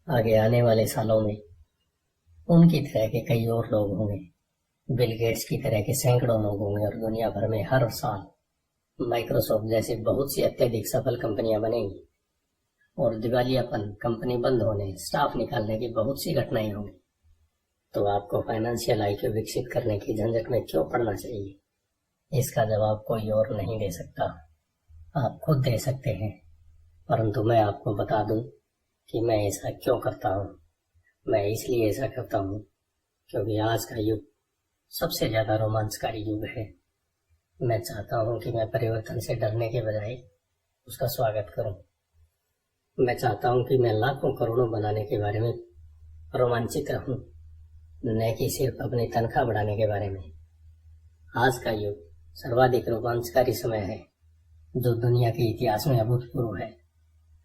आगे आने वाले सालों में उनकी तरह के कई और लोग होंगे। बिल गेट्स की तरह के सैकड़ों लोग होंगे और दुनिया भर में हर साल माइक्रोसॉफ्ट जैसी बहुत सी अत्यधिक सफल कंपनियां बनेंगी और दिवालियापन, कंपनी बंद होने, स्टाफ निकालने की बहुत सी घटनाएं होंगी। तो आपको फाइनेंशियल आईक्यू विकसित करने की झंझट में क्यों पड़ना चाहिए? इसका जवाब कोई और नहीं दे सकता, आप खुद दे सकते हैं। परंतु मैं आपको बता दूं कि मैं ऐसा क्यों करता हूं। मैं इसलिए ऐसा करता हूं क्योंकि आज का युग सबसे ज्यादा रोमांचकारी युग है। मैं चाहता हूं कि मैं परिवर्तन से डरने के बजाय उसका स्वागत करूं। मैं चाहता हूं कि मैं लाखों करोड़ों बनाने के बारे में रोमांचित रहूं, न कि सिर्फ अपनी तनख्वाह बढ़ाने के बारे में। आज का युग सर्वाधिक रोमांचकारी समय है जो दुनिया के इतिहास में अभूतपूर्व है।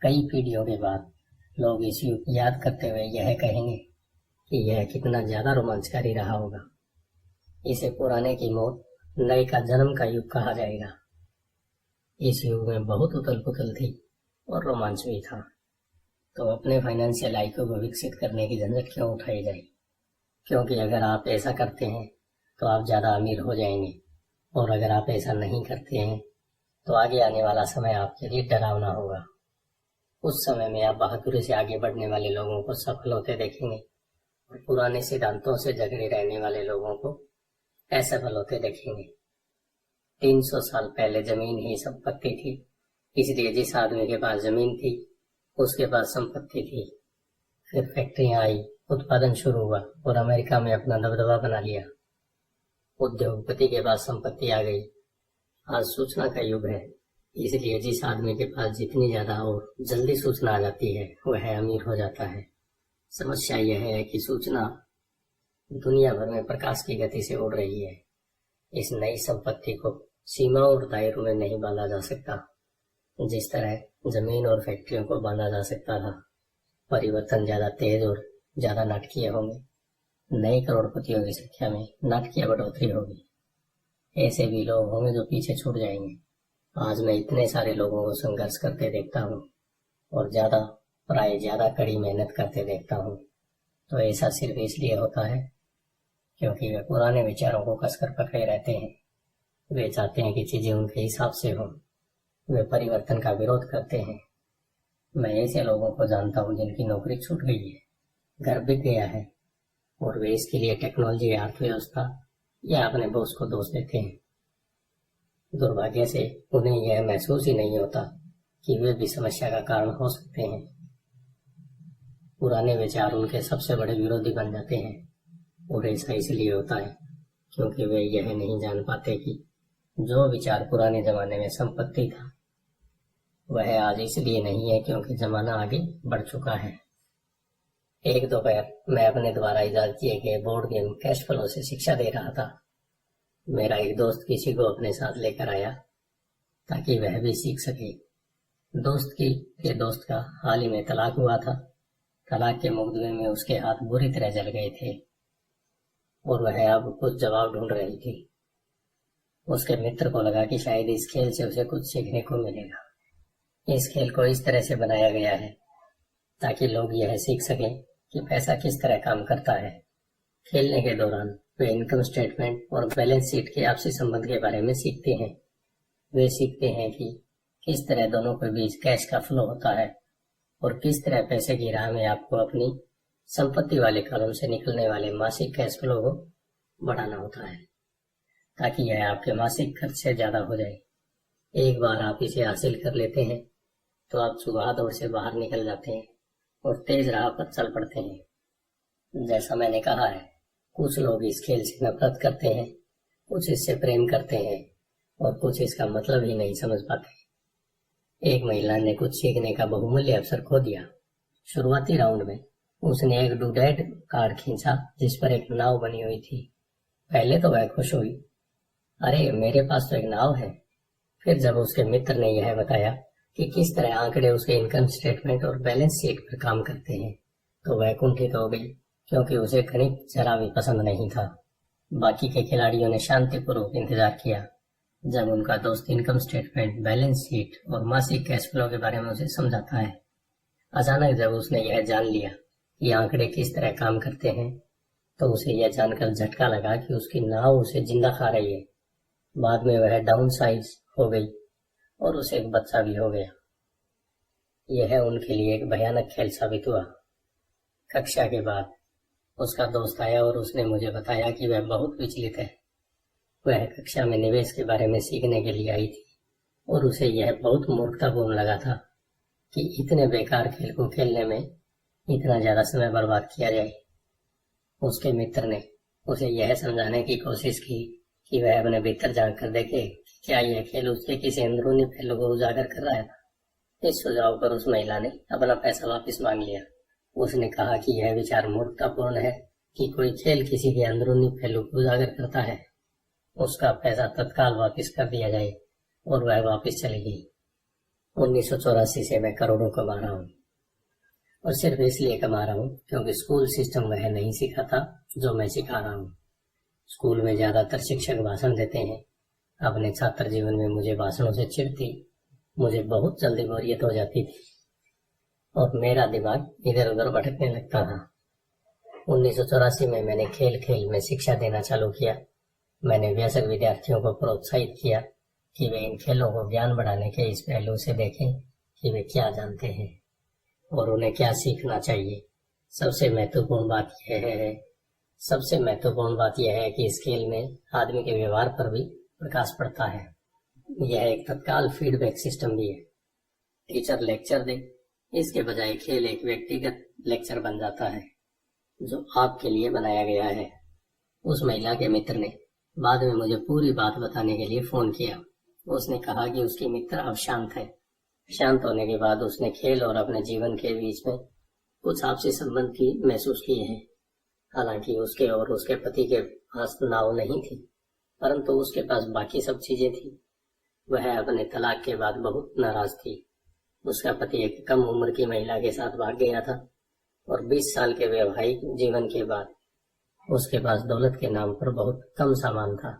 कई पीढ़ियों के बाद लोग इस युग को याद करते हुए यह कहेंगे कि यह कितना ज्यादा रोमांचकारी रहा होगा। इसे पुराने की मौत, नए का जन्म का युग कहा जाएगा। इस युग में बहुत उथल पुथल थी और रोमांच भी था। तो अपने फाइनेंशियल आईक्यू को विकसित करने की झंझट क्यों उठाई जाए? क्योंकि अगर आप ऐसा करते हैं तो आप ज्यादा अमीर हो जाएंगे, और अगर आप ऐसा नहीं करते हैं तो आगे आने वाला समय आपके लिए डरावना होगा। उस समय में आप बहादुरी से आगे बढ़ने वाले लोगों को सफल होते देखेंगे और पुराने सिद्धांतों से झगड़े रहने वाले लोगों को असफल होते देखेंगे। 300 साल पहले जमीन ही संपत्ति थी, इसलिए जिस आदमी के पास जमीन थी उसके पास संपत्ति थी। फिर फैक्ट्रियां आई, उत्पादन शुरू हुआ और अमेरिका में अपना दबदबा बना लिया। उद्योगपति के पास संपत्ति आ गई। आज सूचना का युग है, इसलिए जिस आदमी के पास जितनी ज्यादा और जल्दी सूचना आ जाती है वह अमीर हो जाता है। समस्या यह है कि सूचना दुनिया भर में प्रकाश की गति से उड़ रही है। इस नई संपत्ति को सीमाओं और दायरों में नहीं बांधा जा सकता जिस तरह जमीन और फैक्ट्रियों को बांधा जा सकता था। परिवर्तन ज्यादा तेज और ज्यादा नाटकीय होंगे। नए करोड़पतियों की संख्या में नाटकीय बढ़ोतरी होगी। ऐसे भी लोग होंगे जो पीछे छूट जाएंगे। आज मैं इतने सारे लोगों को संघर्ष करते देखता हूँ और प्राय ज्यादा कड़ी मेहनत करते देखता हूँ। तो ऐसा सिर्फ इसलिए होता है क्योंकि वे पुराने विचारों को कसकर पकड़े रहते हैं। वे चाहते हैं कि चीजें उनके हिसाब से हों। वे परिवर्तन का विरोध करते हैं। मैं ऐसे लोगों को जानता हूँ जिनकी नौकरी छूट गई है, घर बिक गया है, और वे इसके लिए टेक्नोलॉजी, अर्थव्यवस्था या अपने बॉस को दोष देते हैं। दुर्भाग्य से उन्हें यह महसूस ही नहीं होता कि वे भी समस्या का कारण हो सकते हैं। पुराने विचार उनके सबसे बड़े विरोधी बन जाते हैं, और ऐसा इसलिए होता है क्योंकि वे यह नहीं जान पाते कि जो विचार पुराने जमाने में संपत्ति था वह आज इसलिए नहीं है क्योंकि जमाना आगे बढ़ चुका है। एक दोपहर मैं अपने द्वारा इजाद किए गए बोर्ड गेम कैश फ्लो से शिक्षा दे रहा था। मेरा एक दोस्त किसी को अपने साथ लेकर आया ताकि वह भी सीख सके। दोस्त का हाल ही में तलाक हुआ था। तलाक के मुकदमे में उसके हाथ बुरी तरह जल गए थे और वह अब कुछ जवाब ढूंढ रही थी। उसके मित्र को लगा कि शायद इस खेल से उसे कुछ सीखने को मिलेगा। इस खेल को इस तरह से बनाया गया है ताकि लोग यह सीख सकें कि पैसा किस तरह काम करता है। खेलने के दौरान वे इनकम स्टेटमेंट और बैलेंस शीट के आपसी संबंध के बारे में सीखते हैं। वे सीखते हैं कि किस तरह दोनों के बीच कैश का फ्लो होता है और किस तरह पैसे की राह में आपको अपनी संपत्ति वाले कॉलम से निकलने वाले मासिक कैश फ्लो को बढ़ाना होता है ताकि यह आपके मासिक खर्च से ज्यादा हो जाए। एक बार आप इसे हासिल कर लेते हैं तो आप सुबह दौड़ से बाहर निकल जाते हैं और तेज राह पर चल पड़ते हैं। जैसा मैंने कहा है, कुछ लोग इस खेल से नफरत करते हैं, कुछ इससे प्रेम करते हैं और कुछ इसका मतलब ही नहीं समझ पाते। एक महिला ने कुछ सीखने का बहुमूल्य अवसर खो दिया। शुरुआती राउंड में उसने एक डुडेट कार्ड खींचा जिस पर एक नाव बनी हुई थी। पहले तो वह खुश हुई, अरे मेरे पास तो एक नाव है। फिर जब उसके मित्र ने यह बताया कि किस तरह आंकड़े उसके इनकम स्टेटमेंट और बैलेंस शीट पर काम करते हैं तो वह कुंठित हो गई क्योंकि उसे गणित जरा भी पसंद नहीं था। बाकी के खिलाड़ियों ने शांतिपूर्वक इंतजार किया जब उनका दोस्त इनकम स्टेटमेंट, बैलेंस शीट और मासिक कैश फ्लो के बारे में उसे समझाता है। अचानक जब उसने यह जान लिया कि आंकड़े किस तरह काम करते हैं, तो उसे यह जानकर झटका लगा कि उसकी नाव उसे जिंदा खा रही है। बाद में वह डाउन साइज हो गई और उसे एक बच्चा भी हो गया। यह उनके लिए एक भयानक खेल साबित हुआ। कक्षा के बाद उसका दोस्त आया और उसने मुझे बताया कि वह बहुत विचलित है। वह कक्षा में निवेश के बारे में सीखने के लिए आई थी और उसे यह बहुत मूर्खतापूर्ण लगा था कि इतने बेकार खेल को खेलने में इतना ज्यादा समय बर्बाद किया जाए। उसके मित्र ने उसे यह समझाने की कोशिश की कि वह अपने भीतर झांक कर देखे कि क्या यह खेल उसके किसी अंदरूनी पहलू को उजागर कर रहा था। इस सुझाव पर उस महिला ने अपना पैसा वापस मांग लिया। उसने कहा कि यह विचार मूर्खतापूर्ण है कि कोई खेल किसी के अंदरूनी पहलू को उजागर करता है। उसका पैसा तत्काल वापस कर दिया जाए और वह वापस चली गई। 1984 से मैं करोड़ों कमा रहा हूँ और सिर्फ इसलिए कमा रहा हूँ क्योंकि स्कूल सिस्टम वह नहीं सिखा था जो मैं सिखा रहा हूँ। स्कूल में ज्यादातर शिक्षक भाषण देते हैं। अपने छात्र जीवन में मुझे भाषणों से चिढ़ थी। मुझे बहुत जल्दी बोरियत हो जाती थी और मेरा दिमाग इधर उधर भटकने लगता था। 1984 में मैंने खेल खेल में शिक्षा देना चालू किया। मैंने वयस्क विद्यार्थियों को प्रोत्साहित किया कि वे इन खेलों को ज्ञान बढ़ाने के इस पहलू से देखें कि वे क्या जानते हैं और उन्हें क्या सीखना चाहिए। सबसे महत्वपूर्ण बात यह है कि इस खेल में आदमी के व्यवहार पर भी प्रकाश पड़ता है। यह एक तत्काल फीडबैक सिस्टम भी है। टीचर लेक्चर दे, इसके बजाय खेल एक व्यक्तिगत लेक्चर बन जाता है जो आपके लिए बनाया गया है। उस महिला के मित्र ने बाद में मुझे पूरी बात बताने के लिए फोन किया। उसने कहा कि उसकी मित्र अब शांत है। शांत होने के बाद उसने खेल और अपने जीवन के बीच में कुछ आपसी संबंध की महसूस किए हैं। हालांकि उसके और उसके पति के पास नाव नहीं थी, परंतु उसके पास बाकी सब चीजें थी। वह अपने तलाक के बाद बहुत नाराज थी। उसका पति एक कम उम्र की महिला के साथ भाग गया था और 20 साल के वैवाहिक जीवन के बाद उसके पास दौलत के नाम पर बहुत कम सामान था।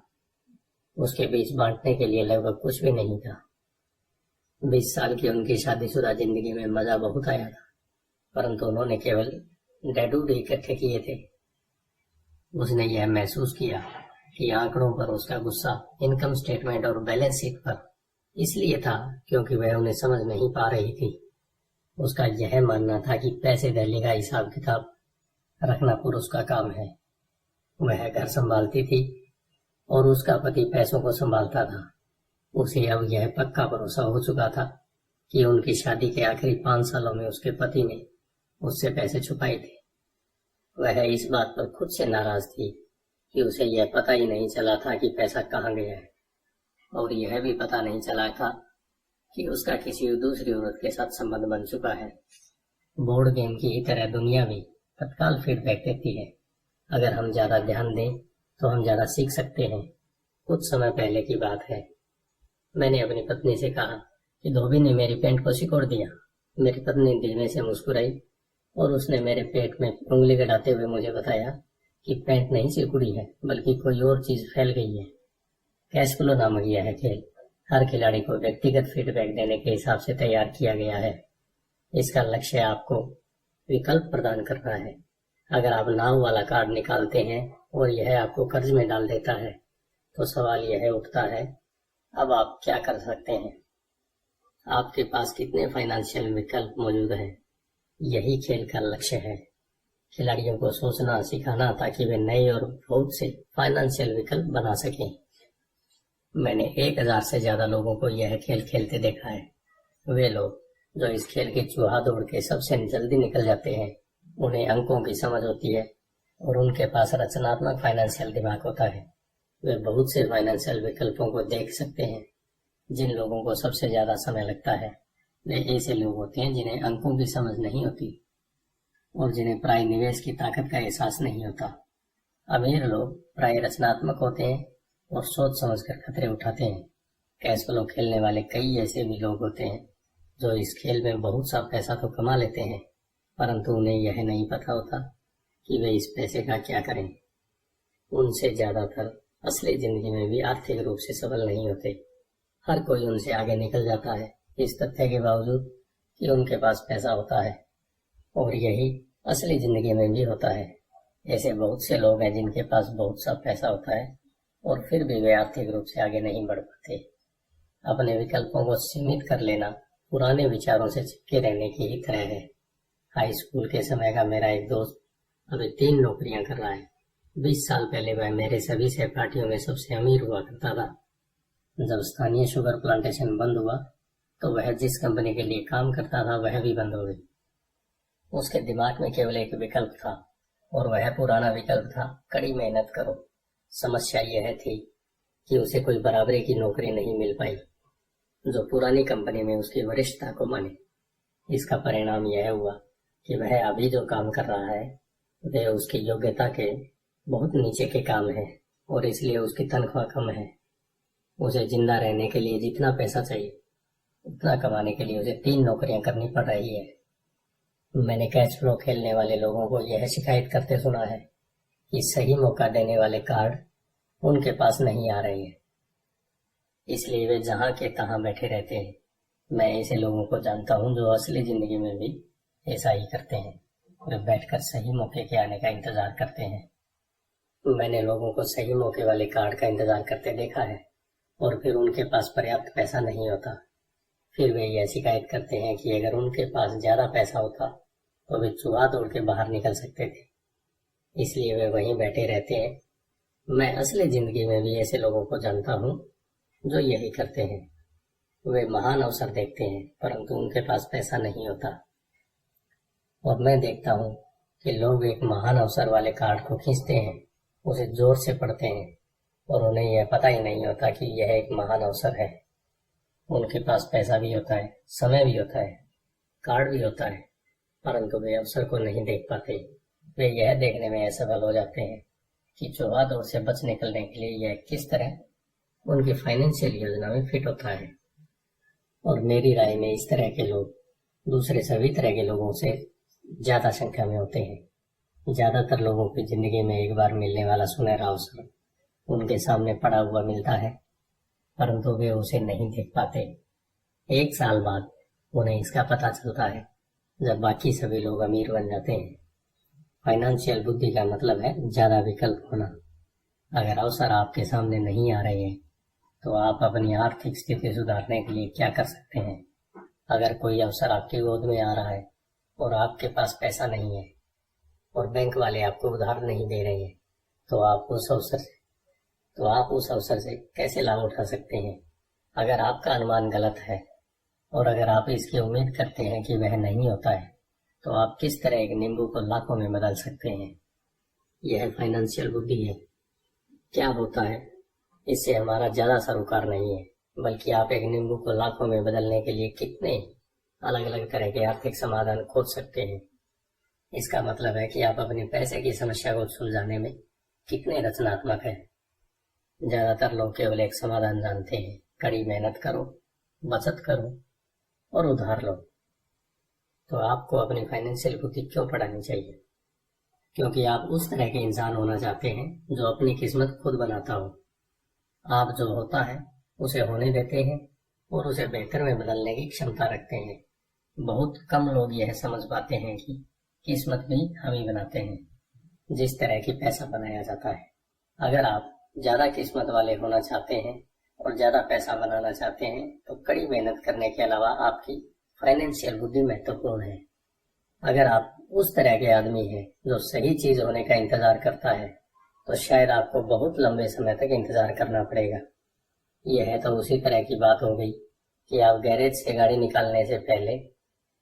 उसके बीच बांटने के लिए लगभग कुछ भी नहीं था। 20 साल की उनकी शादीशुदा जिंदगी में मजा बहुत आया था, परंतु उन्होंने केवल डैडूड इकट्ठे किए थे। उसने यह महसूस किया कि आंकड़ों पर उसका गुस्सा इनकम स्टेटमेंट और बैलेंस शीट पर इसलिए था क्योंकि वह उन्हें समझ नहीं पा रही थी। उसका यह मानना था कि पैसे धैर्य का हिसाब किताब रखना पुरुष का काम है। वह घर संभालती थी और उसका पति पैसों को संभालता था। उसे अब यह पक्का भरोसा हो चुका था कि उनकी शादी के आखिरी 5 सालों में उसके पति ने उससे पैसे छुपाए थे। वह इस बात पर खुद से नाराज थी कि उसे यह पता ही नहीं चला था कि पैसा कहाँ गया है, और यह भी पता नहीं चला था कि उसका किसी दूसरी औरत के साथ संबंध बन चुका है। बोर्ड गेम की तरह दुनिया भी तत्काल फीडबैक देती है। अगर हम ज्यादा ध्यान दें तो हम ज्यादा सीख सकते हैं। कुछ समय पहले की बात है, मैंने अपनी पत्नी से कहा कि धोबी ने मेरी पैंट को सिकोड़ दिया। मेरी पत्नी धीमे से मुस्कुराई और उसने मेरे पेट में उंगली गड़ाते हुए मुझे बताया कि पैंट नहीं सिकुड़ी है बल्कि कोई और चीज फैल गई है। कैश फ्लो नामक यह है खेल हर खिलाड़ी को व्यक्तिगत फीडबैक देने के हिसाब से तैयार किया गया है। इसका लक्ष्य आपको विकल्प प्रदान करना है। अगर आप नाव वाला कार्ड निकालते हैं और यह आपको कर्ज में डाल देता है तो सवाल यह उठता है, अब आप क्या कर सकते हैं? आपके पास कितने फाइनेंशियल विकल्प मौजूद हैं? यही खेल का लक्ष्य है। खिलाड़ियों को सोचना सिखाना ताकि वे नए और बहुत से फाइनेंशियल विकल्प बना सकें। मैंने 1000 से ज्यादा लोगों को यह खेल खेलते देखा है। वे लोग जो इस खेल की चूहा दौड़ के सबसे जल्दी निकल जाते हैं, उन्हें अंकों की समझ होती है और उनके पास रचनात्मक फाइनेंशियल दिमाग होता है। वे बहुत से फाइनेंशियल विकल्पों को देख सकते हैं। जिन लोगों को सबसे ज्यादा समय लगता है वे ऐसे लोग होते हैं जिन्हें अंकों की समझ नहीं होती और जिन्हें प्राय निवेश की ताकत का एहसास नहीं होता। अमीर लोग प्राय रचनात्मक होते हैं और सोच समझकर खतरे उठाते हैं। कैश फ्लो खेलने वाले कई ऐसे भी लोग होते हैं जो इस खेल में बहुत सा पैसा तो कमा लेते हैं, परंतु उन्हें यह नहीं पता होता कि वे इस पैसे का क्या करें। उनसे ज्यादातर असली जिंदगी में भी आर्थिक रूप से सफल नहीं होते। हर कोई उनसे आगे निकल जाता है इस तथ्य के बावजूद कि उनके पास पैसा होता है, और यही असली जिंदगी में भी होता है। ऐसे बहुत से लोग हैं जिनके पास बहुत सा पैसा होता है और फिर भी वे आर्थिक रूप से आगे नहीं बढ़ पाते। अपने विकल्पों को सीमित कर लेना पुराने विचारों से चिपके रहने की ही तरह है। हाई स्कूल के समय का मेरा एक दोस्त अभी 3 नौकरियां कर रहा है। 20 साल पहले वह मेरे सभी सहपाठियों में सबसे अमीर हुआ करता था। जब स्थानीय शुगर प्लांटेशन बंद हुआ तो वह जिस कंपनी के लिए काम करता था वह भी बंद हो गई। उसके दिमाग में केवल एक विकल्प था और वह पुराना विकल्प था, कड़ी मेहनत करो। समस्या यह थी कि उसे कोई बराबरी की नौकरी नहीं मिल पाई जो पुरानी कंपनी में उसकी वरिष्ठता को माने। इसका परिणाम यह हुआ कि वह अभी जो काम कर रहा है वे उसकी योग्यता के बहुत नीचे के काम है और इसलिए उसकी तनख्वाह कम है। उसे जिंदा रहने के लिए जितना पैसा चाहिए उतना कमाने के लिए उसे 3 नौकरियां करनी पड़ रही है। मैंने कैच फ्लो खेलने वाले लोगों को यह शिकायत करते सुना है कि सही मौका देने वाले कार्ड उनके पास नहीं आ रहे हैं, इसलिए वे जहां के तहां बैठे रहते हैं। मैं ऐसे लोगों को जानता हूं जो असली जिंदगी में भी ऐसा ही करते हैं। वे बैठकर सही मौके के आने का इंतजार करते हैं। मैंने लोगों को सही मौके वाले कार्ड का इंतजार करते देखा है और फिर उनके पास पर्याप्त पैसा नहीं होता। फिर वे यह शिकायत करते हैं कि अगर उनके पास ज्यादा पैसा होता तो वे चूहा तोड़ के बाहर निकल सकते थे, इसलिए वे वहीं बैठे रहते हैं। मैं असली जिंदगी में भी ऐसे लोगों को जानता हूँ जो यही करते हैं। वे महान अवसर देखते हैं परंतु उनके पास पैसा नहीं होता और मैं देखता हूँ कि लोग एक महान अवसर वाले कार्ड को खींचते हैं, उसे जोर से पढ़ते हैं और उन्हें यह पता ही नहीं होता कि यह एक महान अवसर है। उनके पास पैसा भी होता है, समय भी होता है, कार्ड भी होता है, परंतु वे अवसर को नहीं देख पाते। वे यह देखने में असफल हो जाते हैं कि चौहा दौड़ से बच निकलने के लिए यह किस तरह उनकी फाइनेंशियल योजना में फिट होता है। और मेरी राय में इस तरह के लोग दूसरे सभी तरह के लोगों से ज्यादा संख्या में होते हैं। ज्यादातर लोगों की जिंदगी में एक बार मिलने वाला सुनहरा अवसर उनके सामने पड़ा हुआ मिलता है परंतु वे उसे नहीं देख पाते। 1 साल बाद उन्हें इसका पता चलता है जब बाकी सभी लोग अमीर बन जाते हैं। फाइनेंशियल बुद्धि का मतलब है ज्यादा विकल्प होना। अगर अवसर आपके सामने नहीं आ रहे हैं तो आप अपनी आर्थिक स्थिति सुधारने के लिए क्या कर सकते हैं। अगर कोई अवसर आपकी गोद में आ रहा है और आपके पास पैसा नहीं है और बैंक वाले आपको उधार नहीं दे रहे हैं तो आप उस अवसर से कैसे लाभ उठा सकते हैं। अगर आपका अनुमान गलत है और अगर आप इसकी उम्मीद करते हैं कि वह नहीं होता है तो आप किस तरह एक नींबू को लाखों में बदल सकते हैं। यह फाइनेंशियल बुद्धि है। क्या होता है इससे हमारा ज्यादा सरोकार नहीं है, बल्कि आप एक नींबू को लाखों में बदलने के लिए कितने अलग अलग तरह के आर्थिक समाधान खोज सकते हैं। इसका मतलब है कि आप अपने पैसे की समस्या को सुलझाने में कितने रचनात्मक हैं। ज्यादातर लोग केवल एक समाधान जानते हैं, कड़ी मेहनत करो, बचत करो और उधार लो। तो आपको अपनी फाइनेंशियल बुद्धि क्यों पढ़ानी चाहिए? क्योंकि आप उस तरह के इंसान होना चाहते हैं जो अपनी किस्मत खुद बनाता हो। आप जो होता है उसे होने देते हैं और उसे बेहतर में बदलने की क्षमता रखते हैं। बहुत कम लोग यह समझ पाते हैं कि किस्मत भी हम ही बनाते हैं, जिस तरह की पैसा बनाया जाता है। अगर आप ज्यादा किस्मत वाले होना चाहते हैं और ज्यादा पैसा बनाना चाहते हैं तो कड़ी मेहनत करने के अलावा आपकी फाइनेंशियल बुद्धि महत्वपूर्ण है। अगर आप उस तरह के आदमी हैं जो सही चीज होने का इंतजार करता है तो शायद आपको बहुत लंबे समय तक इंतजार करना पड़ेगा। यह तो उसी तरह की बात हो गई कि आप गैरेज से गाड़ी निकालने से पहले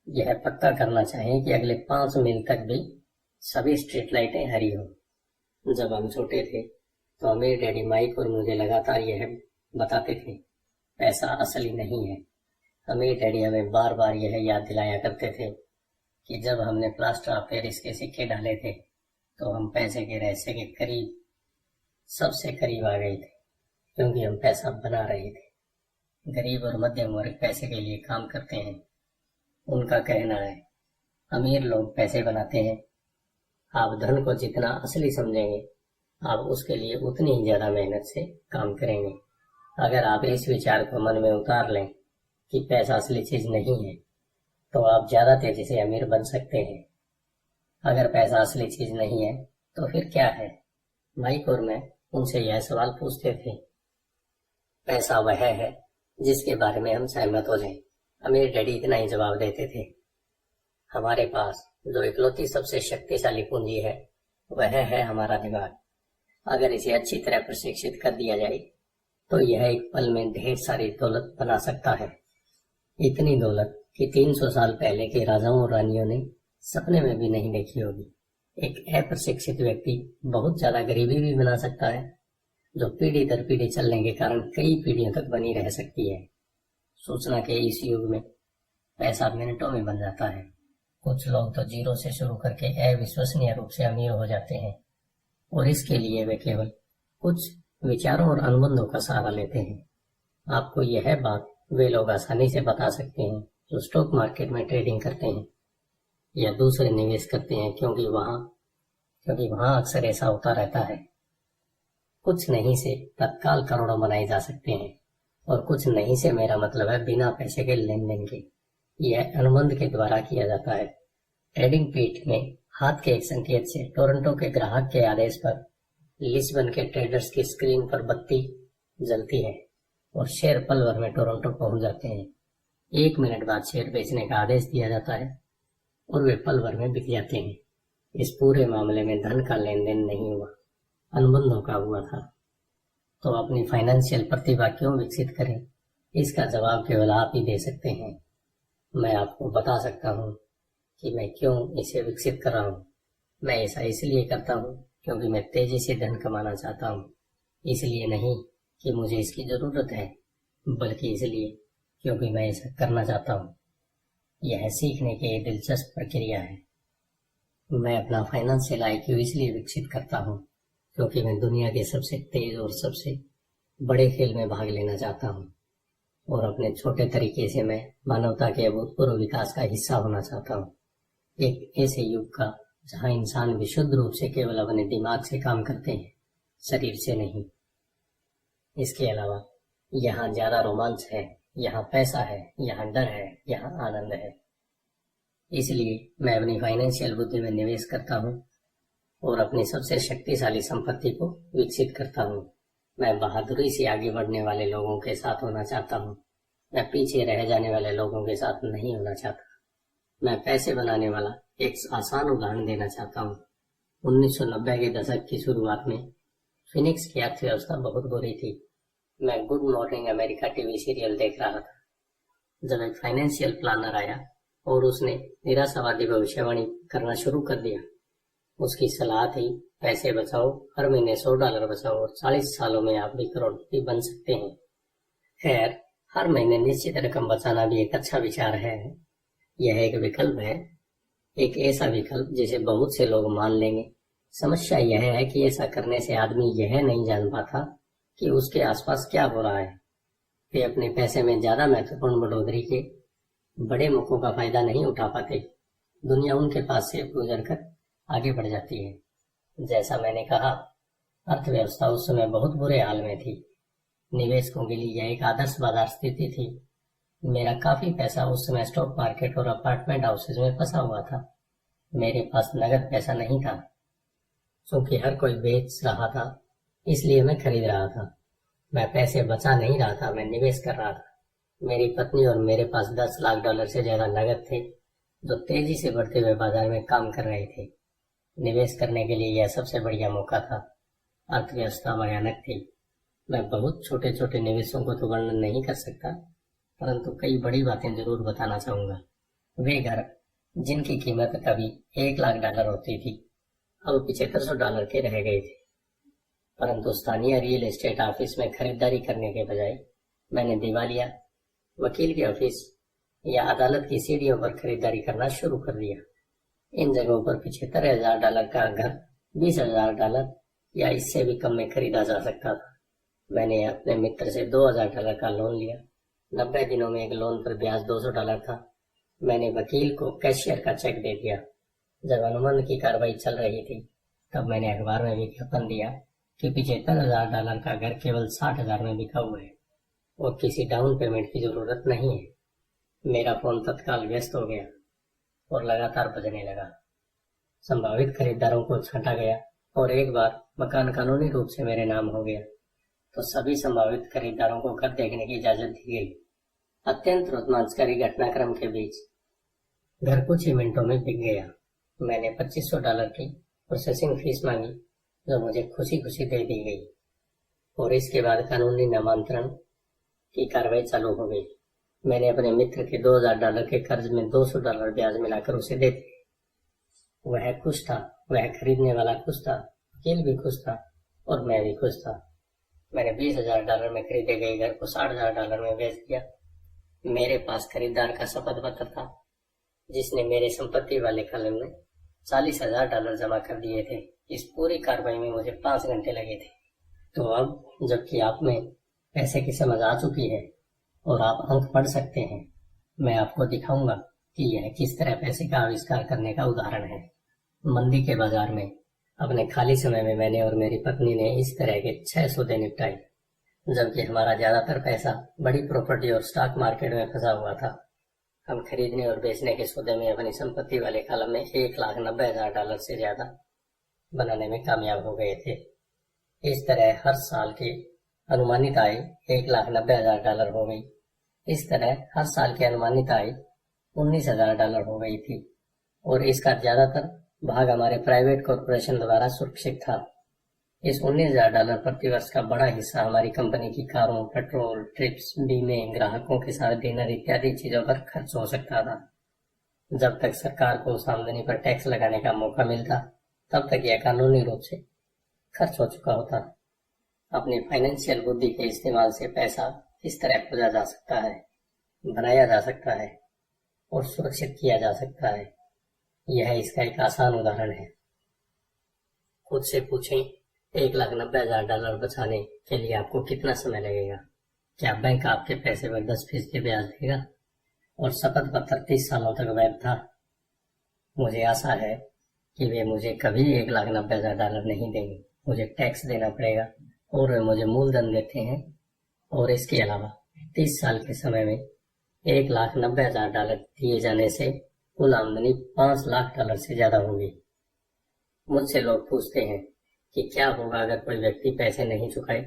यह पक्का करना चाहें कि अगले 5 मील तक भी सभी स्ट्रीट लाइटें हरी हो। जब हम छोटे थे तो मेरे डैडी माइक और मुझे लगातार यह बताते थे, पैसा असली नहीं है। मेरे डैडी हमें बार बार यह याद दिलाया करते थे कि जब हमने प्लास्टर ऑफ पेरिस के सिक्के डाले थे तो हम पैसे के रहस्य के करीब, सबसे करीब आ गए थे, क्योंकि हम पैसा बना रहे थे। गरीब और मध्यम वर्ग पैसे के लिए काम करते हैं। उनका कहना है अमीर लोग पैसे बनाते हैं। आप धन को जितना असली समझेंगे आप उसके लिए उतनी ही ज्यादा मेहनत से काम करेंगे। अगर आप इस विचार को मन में उतार लें कि पैसा असली चीज नहीं है तो आप ज्यादा तेजी से अमीर बन सकते हैं। अगर पैसा असली चीज नहीं है तो फिर क्या है? माइक और मैं उनसे यह सवाल पूछते थे। पैसा वह है जिसके बारे में हम सहमत हो जाएं। अमीर डैडी इतना ही जवाब देते थे। हमारे पास जो इकलौती सबसे शक्तिशाली पूंजी है वह है हमारा दिमाग। अगर इसे अच्छी तरह प्रशिक्षित कर दिया जाए तो यह एक पल में ढेर सारी दौलत बना सकता है। इतनी दौलत कि 300 साल पहले के राजाओं और रानियों ने सपने में भी नहीं देखी होगी। एक अप्रशिक्षित व्यक्ति बहुत ज्यादा गरीबी भी बना सकता है, जो पीढ़ी दर पीढ़ी चलने के कारण कई पीढ़ियों तक बनी रह सकती है। सूचना के इस युग में पैसा मिनटों में बन जाता है। कुछ लोग तो जीरो से शुरू करके अविश्वसनीय रूप से अमीर हो जाते हैं, और इसके लिए वे केवल कुछ विचारों और अनुबंधों का सहारा लेते हैं। आपको यह बात वे लोग आसानी से बता सकते हैं जो स्टॉक मार्केट में ट्रेडिंग करते हैं या दूसरे निवेश करते हैं, क्योंकि वहां अक्सर ऐसा होता रहता है। कुछ नहीं से तत्काल करोड़ों बनाए जा सकते हैं, और कुछ नहीं से मेरा मतलब है बिना पैसे के लेन देन के। यह अनुबंध के द्वारा किया जाता है। ट्रेडिंग पीठ में हाथ के एक संकेत से टोरंटो के ग्राहक के आदेश पर लिस्बन के ट्रेडर्स की स्क्रीन पर बत्ती जलती है और शेयर पल भर में टोरंटो पहुंच जाते हैं। 1 मिनट बाद शेयर बेचने का आदेश दिया जाता है और वे पल भर में बिक जाते हैं। इस पूरे मामले में धन का लेन देन नहीं हुआ, अनुबंधों का हुआ था। तो अपनी फाइनेंशियल प्रतिभा क्यों विकसित करें? इसका जवाब केवल आप ही दे सकते हैं। मैं आपको बता सकता हूँ कि मैं क्यों इसे विकसित कर रहा हूँ। मैं ऐसा इसलिए करता हूँ क्योंकि मैं तेजी से धन कमाना चाहता हूँ। इसलिए नहीं कि मुझे इसकी जरूरत है, बल्कि इसलिए क्योंकि मैं ऐसा करना चाहता हूँ। यह सीखने की एक दिलचस्प प्रक्रिया है। मैं अपना फाइनेंशियल IQ इसलिए विकसित करता हूँ क्योंकि मैं दुनिया के सबसे तेज और सबसे बड़े खेल में भाग लेना चाहता हूँ, और अपने छोटे तरीके से मैं मानवता के अभूतपूर्व विकास का हिस्सा होना चाहता हूँ। एक ऐसे युग का जहाँ इंसान विशुद्ध रूप से केवल अपने दिमाग से काम करते हैं, शरीर से नहीं। इसके अलावा यहाँ ज्यादा रोमांच है, यहाँ पैसा है, यहाँ डर है, यहाँ आनंद है। इसलिए मैं अपनी फाइनेंशियल बुद्धि में निवेश करता हूँ और अपनी सबसे शक्तिशाली संपत्ति को विकसित करता हूँ। मैं बहादुरी से आगे बढ़ने वाले लोगों के साथ होना चाहता हूँ। मैं पीछे रह जाने वाले लोगों के साथ नहीं होना चाहता। मैं पैसे बनाने वाला एक आसान उदाहरण देना चाहता हूँ। 1990 के दशक की शुरुआत में फिनिक्स की अर्थव्यवस्था बहुत बुरी थी। मैं good morning America TV serial देख रहा था जब एक फाइनेंशियल प्लानर आया और उसने निराशावादी भविष्यवाणी करना शुरू कर दिया। उसकी सलाह थी, पैसे बचाओ, हर महीने $100 बचाओ और 40 सालों में आप भी करोड़पति बन सकते हैं। खैर, हर महीने निश्चित रकम बचाना भी एक अच्छा विचार है। यह एक विकल्प है, एक ऐसा विकल्प जिसे बहुत से लोग मान लेंगे। समस्या यह है कि ऐसा करने से आदमी यह नहीं जान पाता कि उसके आसपास क्या हो रहा है। वे अपने पैसे में ज्यादा महत्वपूर्ण बढ़ोतरी के बड़े मौकों का फायदा नहीं उठा पाते। दुनिया उनके पास से गुजर कर आगे बढ़ जाती है। जैसा मैंने कहा, अर्थव्यवस्था उस समय बहुत बुरे हाल में थी। निवेशकों के लिए यह एक आदर्श बाजार स्थिति थी। मेरा काफी पैसा उस समय स्टॉक मार्केट और अपार्टमेंट हाउसेज में फंसा हुआ था। मेरे पास नगद पैसा नहीं था। क्योंकि हर कोई बेच रहा था, इसलिए मैं खरीद रहा था। मैं पैसे बचा नहीं रहा था, मैं निवेश कर रहा था। मेरी पत्नी और मेरे पास $10 लाख से ज्यादा नगद थे, जो तेजी से बढ़ते हुए बाजार में काम कर रहे थे। निवेश करने के लिए यह सबसे बढ़िया मौका था। अर्थव्यवस्था भयानक थी। मैं बहुत छोटे छोटे निवेशों को तो वर्णन नहीं कर सकता, परंतु कई बड़ी बातें जरूर बताना चाहूंगा। वे घर जिनकी कीमत कभी $1 लाख होती थी, अब $7500 के रह गए थे। परंतु स्थानीय रियल एस्टेट ऑफिस में खरीदारी करने के बजाय मैंने दिवालिया, वकील के ऑफिस या अदालत की सीढ़ियों पर खरीदारी करना शुरू कर दिया। इन जगहों पर $75,000 का घर $20,000 या इससे भी कम में खरीदा जा सकता था। मैंने अपने मित्र से $2,000 का लोन लिया। 90 दिनों में एक लोन पर ब्याज $200 था। मैंने वकील को कैशियर का चेक दे दिया। जब अनुबंध की कार्रवाई चल रही थी, तब मैंने अखबार में विज्ञापन दिया कि $75,000 का घर केवल 60,000 में बिका हुआ है और किसी डाउन पेमेंट की जरूरत नहीं है। मेरा फोन तत्काल व्यस्त हो गया और लगातार बजने लगा। संभावित खरीदारों को छांटा गया और एक बार मकान कानूनी रूप से मेरे नाम हो गया तो सभी संभावित खरीदारों को घर देखने की इजाजत दी गई। अत्यंत रोमांचकारी घटनाक्रम के बीच घर कुछ ही मिनटों में बिक गया। मैंने $2500 की प्रोसेसिंग फीस मांगी जो मुझे खुशी खुशी दे दी गई और इसके बाद कानूनी नामांतरण की कार्रवाई चालू हो गई। मैंने अपने मित्र के $2000 के कर्ज में $200 ब्याज मिलाकर उसे दे दिए। वह खुश था, वह खरीदने वाला खुश था, वकील भी खुश था और मैं भी खुश था। मैंने $20,000 में खरीदे गए घर को $60,000 में बेच दिया। मेरे पास खरीदार का शपथ पत्र था जिसने मेरे संपत्ति वाले कॉलम में $40,000 जमा कर दिए थे। इस पूरी कार्रवाई में मुझे 5 घंटे लगे थे। तो अब जबकि आप में पैसे की समझ आ चुकी है और आप अंक पढ़ सकते हैं, मैं आपको दिखाऊंगा कि यह किस तरह पैसे का आविष्कार करने का उदाहरण है। मंदी के बाजार में अपने खाली समय में मैंने और मेरी पत्नी ने इस तरह के 6 सौदे निपटाए, जबकि हमारा ज्यादातर पैसा बड़ी प्रॉपर्टी और स्टॉक मार्केट में फंसा हुआ था। हम खरीदने और बेचने के सौदे में अपनी संपत्ति वाले कॉलम में $1,90,000 से ज्यादा बनाने में कामयाब हो गए थे। इस तरह हर साल की अनुमानित आय $1,90,000 हो गई। इस तरह हर साल की अनुमानित आय $19,000 हो गई थी और इसका ज्यादातर भाग हमारे प्राइवेट कॉर्पोरेशन द्वारा सुरक्षित था। इस $19,000 प्रति वर्ष का बड़ा हिस्सा हमारी कंपनी की कारों, पेट्रोल, ट्रिप्स, बीमे, ग्राहकों के साथ डिनर इत्यादि चीजों पर खर्च हो सकता था। जब तक सरकार को उस आमदनी पर टैक्स लगाने का मौका मिलता तब तक यह कानूनी रूप से खर्च हो चुका होता। अपनी फाइनेंशियल बुद्धि के इस्तेमाल से पैसा किस तरह खोजा जा सकता है, बनाया जा सकता है और सुरक्षित किया जा सकता है, यह इसका एक आसान उदाहरण है। खुद से पूछें, $1,90,000 बचाने के लिए आपको कितना समय लगेगा? क्या बैंक आपके पैसे पर 10% ब्याज देगा? और शपथ पत्र 30 सालों तक वैध था। मुझे आशा है कि वे मुझे कभी $1,90,000 नहीं देंगे। मुझे टैक्स देना पड़ेगा और वे मुझे मूलधन देते हैं और इसके अलावा 30 साल के समय में $1,90,000 दिए जाने से कुल आमदनी $5 लाख से ज्यादा होगी। मुझसे लोग पूछते हैं कि क्या होगा अगर कोई व्यक्ति पैसे नहीं चुकाए।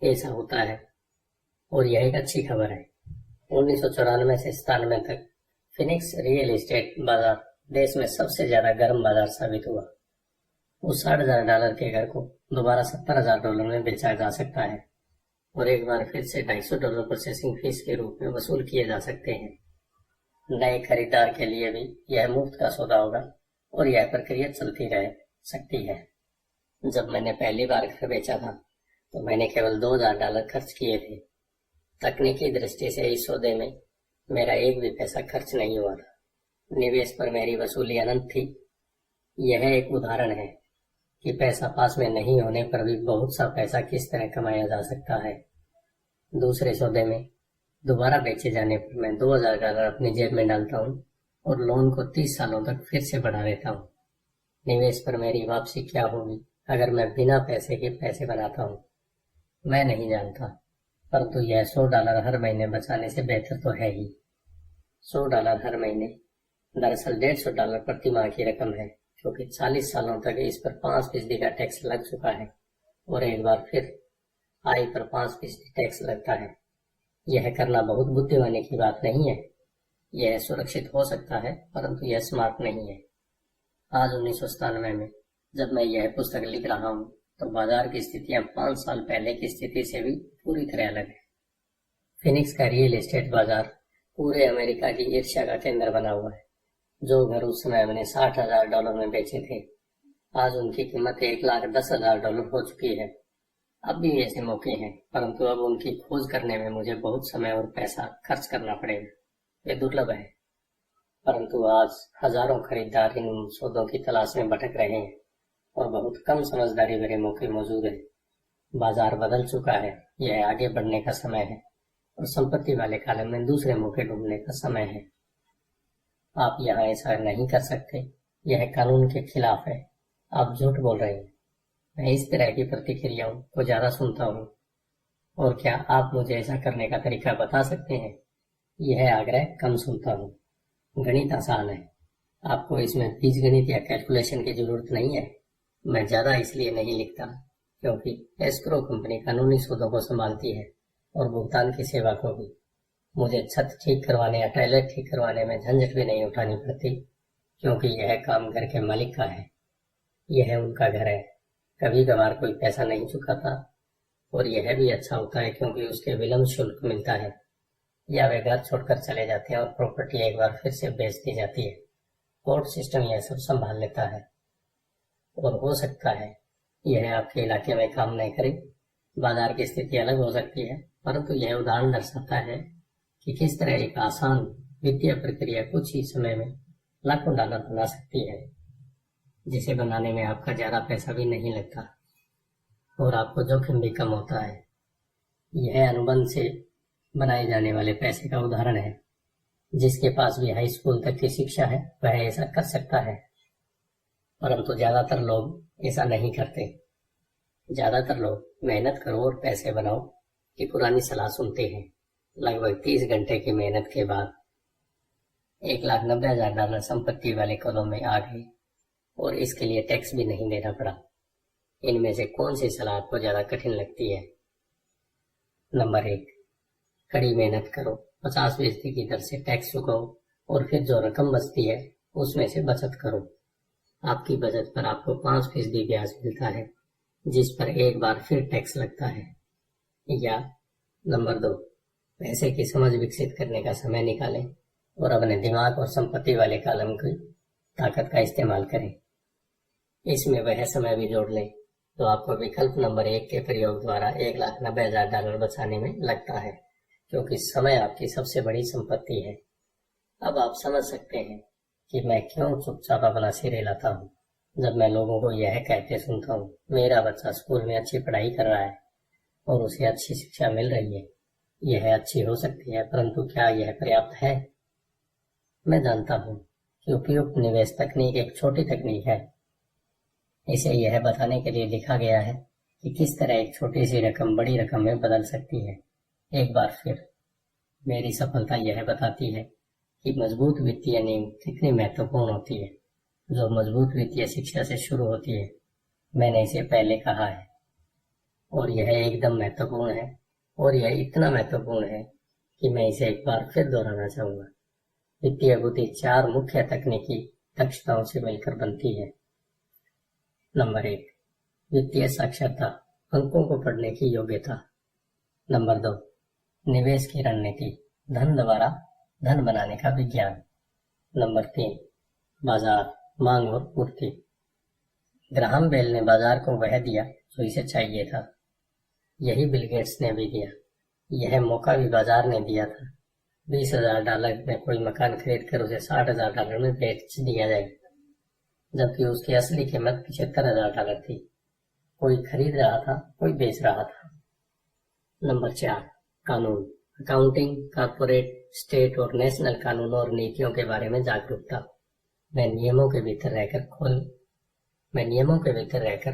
ऐसा होता है और यह एक अच्छी खबर है। 1994 से 97 तक फिनिक्स रियल एस्टेट बाजार देश में सबसे ज्यादा गर्म बाजार साबित हुआ। उस $60,000 के घर को दोबारा $70,000 में बेचा जा सकता है और एक बार फिर से $250 प्रोसेसिंग फीस के रूप में वसूल किए जा सकते हैं। नए खरीदार के लिए भी यह मुफ्त का सौदा होगा और यह प्रक्रिया चलती रह सकती है। जब मैंने पहली बार घर बेचा था तो मैंने केवल $2,000 खर्च किए थे। तकनीकी दृष्टि से इस सौदे में मेरा एक भी पैसा खर्च नहीं हुआ था। निवेश पर मेरी वसूली अनंत थी। यह एक उदाहरण है कि पैसा पास में नहीं होने पर भी बहुत सा पैसा किस तरह कमाया जा सकता है। दूसरे सौदे में दोबारा बेचे जाने पर मैं $2,000 अपनी जेब में डालता हूँ और लोन को 30 सालों तक फिर से बढ़ा देता हूँ। निवेश पर मेरी वापसी क्या होगी अगर मैं बिना पैसे के पैसे बनाता हूँ, मैं नहीं जानता, परंतु यह $100 हर महीने बचाने से बेहतर तो है ही। $100 हर महीने दरअसल $150 प्रति माह की रकम है, क्योंकि 40 सालों तक इस पर 5% का टैक्स लग चुका है और एक बार फिर आय पर 5% टैक्स लगता है। यह करना बहुत बुद्धिमानी की बात नहीं है। यह सुरक्षित हो सकता है परंतु यह स्मार्ट नहीं है। आज 1997 में जब मैं यह पुस्तक लिख रहा हूँ तो बाजार की स्थितियां 5 साल पहले की स्थिति से भी पूरी तरह अलग है। फिनिक्स का रियल एस्टेट बाजार पूरे अमेरिका की ईर्ष्या का केंद्र बना हुआ है। जो घर उस समय मैंने $60,000 में बेचे थे, आज उनकी कीमत $1,10,000 हो चुकी है। अब भी ऐसे मौके हैं, परंतु अब उनकी खोज करने में मुझे बहुत समय और पैसा खर्च करना पड़ेगा। वे दुर्लभ है, परंतु आज हजारों खरीदार इन सौदों की तलाश में भटक रहे हैं और बहुत कम समझदारी भरे मौके मौजूद है। बाजार बदल चुका है, यह आगे बढ़ने का समय है और संपत्ति वाले कॉलम में दूसरे मौके ढूंढने का समय है। आप यहाँ ऐसा नहीं कर सकते, यह कानून के खिलाफ है। आप झूठ बोल रहे हैं। मैं इस तरह की प्रतिक्रियाओं को ज्यादा सुनता हूँ। और क्या आप मुझे ऐसा करने का तरीका बता सकते हैं? यह आग्रह कम सुनता हूँ। गणित आसान है। आपको इसमें बीजगणित या कैलकुलेशन की जरूरत नहीं है। मैं ज्यादा इसलिए नहीं लिखता क्योंकि एस्क्रो कंपनी कानूनी सूदों को संभालती है और भुगतान की सेवा को भी। मुझे छत ठीक करवाने या टॉयलेट ठीक करवाने में झंझट भी नहीं उठानी पड़ती क्योंकि यह काम घर के मालिक का है। यह उनका घर है। कभी कभार कोई पैसा नहीं चुकाता और यह भी अच्छा होता है क्योंकि उसके विलम्ब शुल्क मिलता है या वे घर छोड़कर चले जाते हैं और प्रॉपर्टी एक बार फिर से बेच दी जाती है। कोर्ट सिस्टम यह सब संभाल लेता है और हो सकता है यह आपके इलाके में काम नहीं करे। बाजार की स्थिति अलग हो सकती है, परंतु यह उदाहरण दर्शाता है कि किस तरह एक आसान वित्तीय प्रक्रिया कुछ ही समय में लाखों डॉलर बना सकती है, जिसे बनाने में आपका ज्यादा पैसा भी नहीं लगता और आपको जोखिम भी कम होता है। यह अनुबंध से बनाए जाने वाले पैसे का उदाहरण है। जिसके पास भी हाई स्कूल तक की शिक्षा है वह ऐसा कर सकता है, परंतु ज्यादातर लोग ऐसा नहीं करते। ज्यादातर लोग मेहनत करो और पैसे बनाओ की पुरानी सलाह सुनते हैं। लगभग 30 घंटे की मेहनत के बाद $1,90,000 संपत्ति वाले कॉलम में आ गए और इसके लिए टैक्स भी नहीं देना पड़ा। इनमें से कौन सी सलाह आपको ज्यादा कठिन लगती है? नंबर 1, कड़ी मेहनत करो, 50% की दर से टैक्स चुकाओ और फिर जो रकम बचती है उसमें से बचत करो। आपकी बचत पर आपको 5% ब्याज मिलता है, जिस पर एक बार फिर टैक्स लगता है। या नंबर 2, पैसे की समझ विकसित करने का समय निकालें और अपने दिमाग और संपत्ति वाले कॉलम की ताकत का इस्तेमाल करें। इसमें वह समय भी जोड़ लें तो आपको विकल्प नंबर 1 के प्रयोग द्वारा $1,90,000 बचाने में लगता है, क्योंकि समय आपकी सबसे बड़ी संपत्ति है। अब आप समझ सकते हैं कि मैं क्यों चुपचाप अपना सिर हिलाता हूँ जब मैं लोगों को यह कहते सुनता हूँ मेरा बच्चा स्कूल में अच्छी पढ़ाई कर रहा है और उसे अच्छी शिक्षा मिल रही है। यह अच्छी हो सकती है, परंतु क्या यह पर्याप्त है? मैं जानता हूँ कि उपयुक्त निवेश तकनीक एक छोटी तकनीक है। इसे यह बताने के लिए लिखा गया है कि किस तरह एक छोटी सी रकम बड़ी रकम में बदल सकती है। एक बार फिर मेरी सफलता यह बताती है कि मजबूत वित्तीय नींव कितनी महत्वपूर्ण होती है, जो मजबूत वित्तीय शिक्षा से शुरू होती है। मैंने इसे पहले कहा है और यह एकदम महत्वपूर्ण है, और यह इतना महत्वपूर्ण है कि मैं इसे एक बार फिर दोहराना चाहूंगा। वित्तीय बुद्धि 4 मुख्य तकनीकी दक्षताओं से मिलकर बनती है। नंबर 1, वित्तीय साक्षरता, अंकों को पढ़ने की योग्यता। नंबर 2, निवेश की रणनीति, धन द्वारा धन बनाने का विज्ञान। नंबर 3, बाजार, मांग और पूर्ति। ग्राहम बेल ने बाजार को वह दिया जो इसे चाहिए था। यही बिल गेट्स ने भी दिया। यह मौका भी बाजार ने दिया था। $20,000 में कोई मकान खरीद कर उसे $60,000 में बेच दिया जाए, जबकि उसकी असली कीमत $75,000 थी। कोई खरीद रहा था, कोई बेच रहा था। नंबर 4, कानून, अकाउंटिंग, कॉर्पोरेट, स्टेट और नेशनल कानूनों और नीतियों के बारे में जागरूकता। मैं नियमों के भीतर रहकर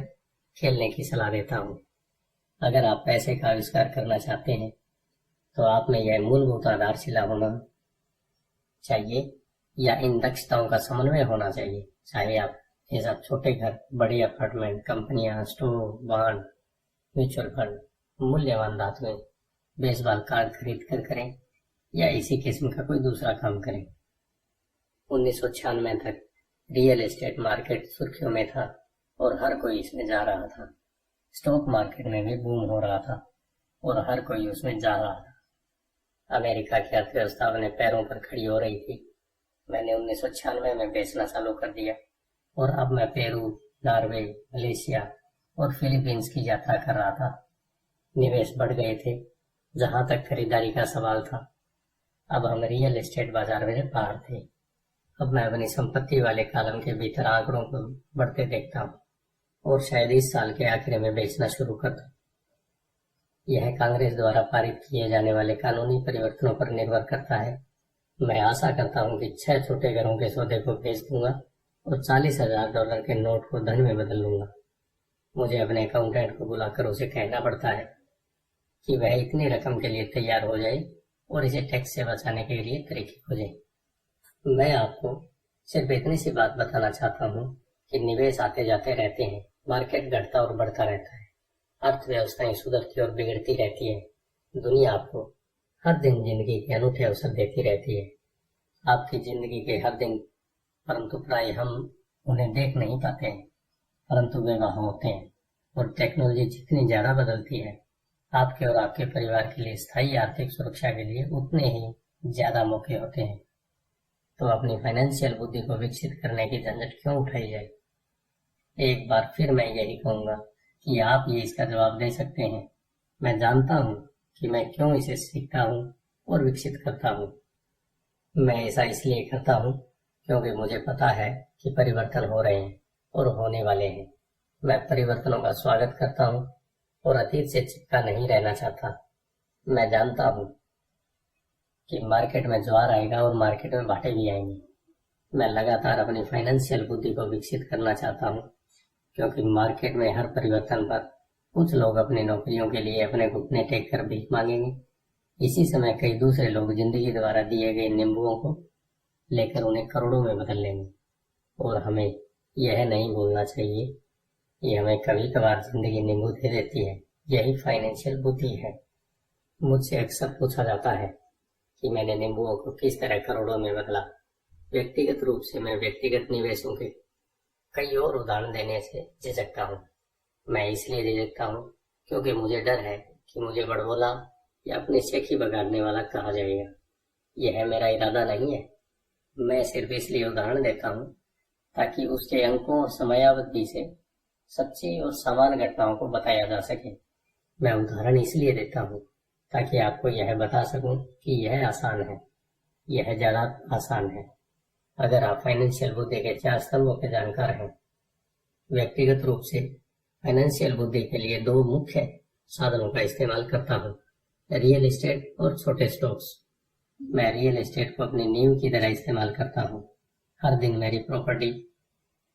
खेलने की सलाह देता हूँ। अगर आप पैसे का आविष्कार करना चाहते हैं तो आप में यह मूलभूत आधारशिला होना चाहिए या इन दक्षताओं का समन्वय होना चाहिए। चाहे आप जैसा छोटे घर, बड़े अपार्टमेंट, कंपनियां, स्टोव, बॉन्ड, म्यूचुअल फंड, मूल्यवान धातुएं, बेसबॉल कार्ड खरीद कर करें या इसी किस्म का कोई दूसरा काम करें। 1996 तक रियल एस्टेट मार्केट सुर्खियों में था और हर कोई इसमें जा रहा था। स्टॉक मार्केट में भी बूम हो रहा था और हर कोई उसमें जा रहा था। अमेरिका की अर्थव्यवस्था अपने पैरों पर खड़ी हो रही थी। मैंने 1996 में बेचना चालू कर दिया और अब मैं पेरू, नॉर्वे, मलेशिया और फिलीपींस की यात्रा कर रहा था। निवेश बढ़ गए थे जहां तक खरीदारी का सवाल था। अब हम रियल एस्टेट बाजार में बाहर थे। अब मैं अपनी संपत्ति वाले कॉलम के भीतर आंकड़ों को बढ़ते देखता हूँ और शायद इस साल के आखिर में बेचना शुरू कर दूं। यह कांग्रेस द्वारा पारित किए जाने वाले कानूनी परिवर्तनों पर निर्भर करता है। मैं आशा करता हूँ कि 6 छोटे घरों के सौदे को बेच दूंगा और $40,000 के नोट को धन में बदल लूंगा। मुझे अपने अकाउंटेंट को बुलाकर उसे कहना पड़ता है कि वह इतनी रकम के लिए तैयार हो जाए और इसे टैक्स से बचाने के लिए तरीके खोजे। मैं आपको सिर्फ इतनी सी बात बताना चाहता हूँ कि निवेश आते जाते रहते हैं, मार्केट घटता और बढ़ता रहता है, अर्थव्यवस्थाएं सुधरती और बिगड़ती रहती है। दुनिया आपको हर दिन जिंदगी के अनूठे अवसर देती रहती है, आपकी जिंदगी के हर दिन, परंतु प्राय हम उन्हें देख नहीं पाते हैं, परंतु वे वहां होते हैं। और टेक्नोलॉजी जितनी ज्यादा बदलती है, आपके और आपके परिवार के लिए स्थायी आर्थिक सुरक्षा के लिए उतने ही ज्यादा मौके होते हैं। तो अपनी फाइनेंशियल बुद्धि को विकसित करने की झंझट क्यों उठाई जाए। एक बार फिर मैं यही कहूंगा कि आप ये इसका जवाब दे सकते हैं। मैं जानता हूँ कि मैं क्यों इसे सीखता हूँ और विकसित करता हूँ। मैं ऐसा इसलिए करता हूँ क्योंकि मुझे पता है कि परिवर्तन हो रहे हैं और होने वाले हैं। मैं परिवर्तनों का स्वागत करता हूँ और अतीत से चिपका नहीं रहना चाहता। मैं जानता हूँ कि मार्केट में ज्वार आएगा और मार्केट में भाटे भी आएंगे। मैं लगातार अपनी फाइनेंशियल बुद्धि को विकसित करना चाहता हूँ क्योंकि मार्केट में हर परिवर्तन पर कुछ लोग अपनी नौकरियों के लिए अपने घुटने टेक कर भीख मांगेंगे। इसी समय कई दूसरे लोग जिंदगी द्वारा दिए गए नींबुओं को लेकर उन्हें करोड़ों में बदल लेंगे। और हमें यह नहीं भूलना चाहिए कि हमें कभी कभार जिंदगी नींबू दे देती है। यही फाइनेंशियल बुद्धि है। मुझसे अक्सर पूछा जाता है कि मैंने नींबुओं को किस तरह करोड़ों में बदला। व्यक्तिगत रूप से मैं व्यक्तिगत निवेशों के कई और उदाहरण देने से झिझकता हूँ। मैं इसलिए झिझकता हूँ क्योंकि मुझे डर है कि मुझे बड़बोला या अपनी शेखी बगाड़ने वाला कहा जाएगा। यह मेरा इरादा नहीं है। मैं सिर्फ इसलिए उदाहरण देता हूँ ताकि उसके अंकों और समयावधि से सच्ची और समान घटनाओं को बताया जा सके। मैं उदाहरण इसलिए देता हूँ ताकि आपको यह बता सकूं कि यह आसान है, यह ज्यादा आसान है अगर आप फाइनेंशियल बुद्धि के 4 स्तंभों के जानकार हैं। व्यक्तिगत रूप से फाइनेंशियल बुद्धि के लिए 2 मुख्य साधनों का इस्तेमाल करता हूँ, रियल एस्टेट और छोटे स्टॉक्स। मैं रियल एस्टेट को अपनी नींव की तरह इस्तेमाल करता हूँ। हर दिन मेरी प्रॉपर्टी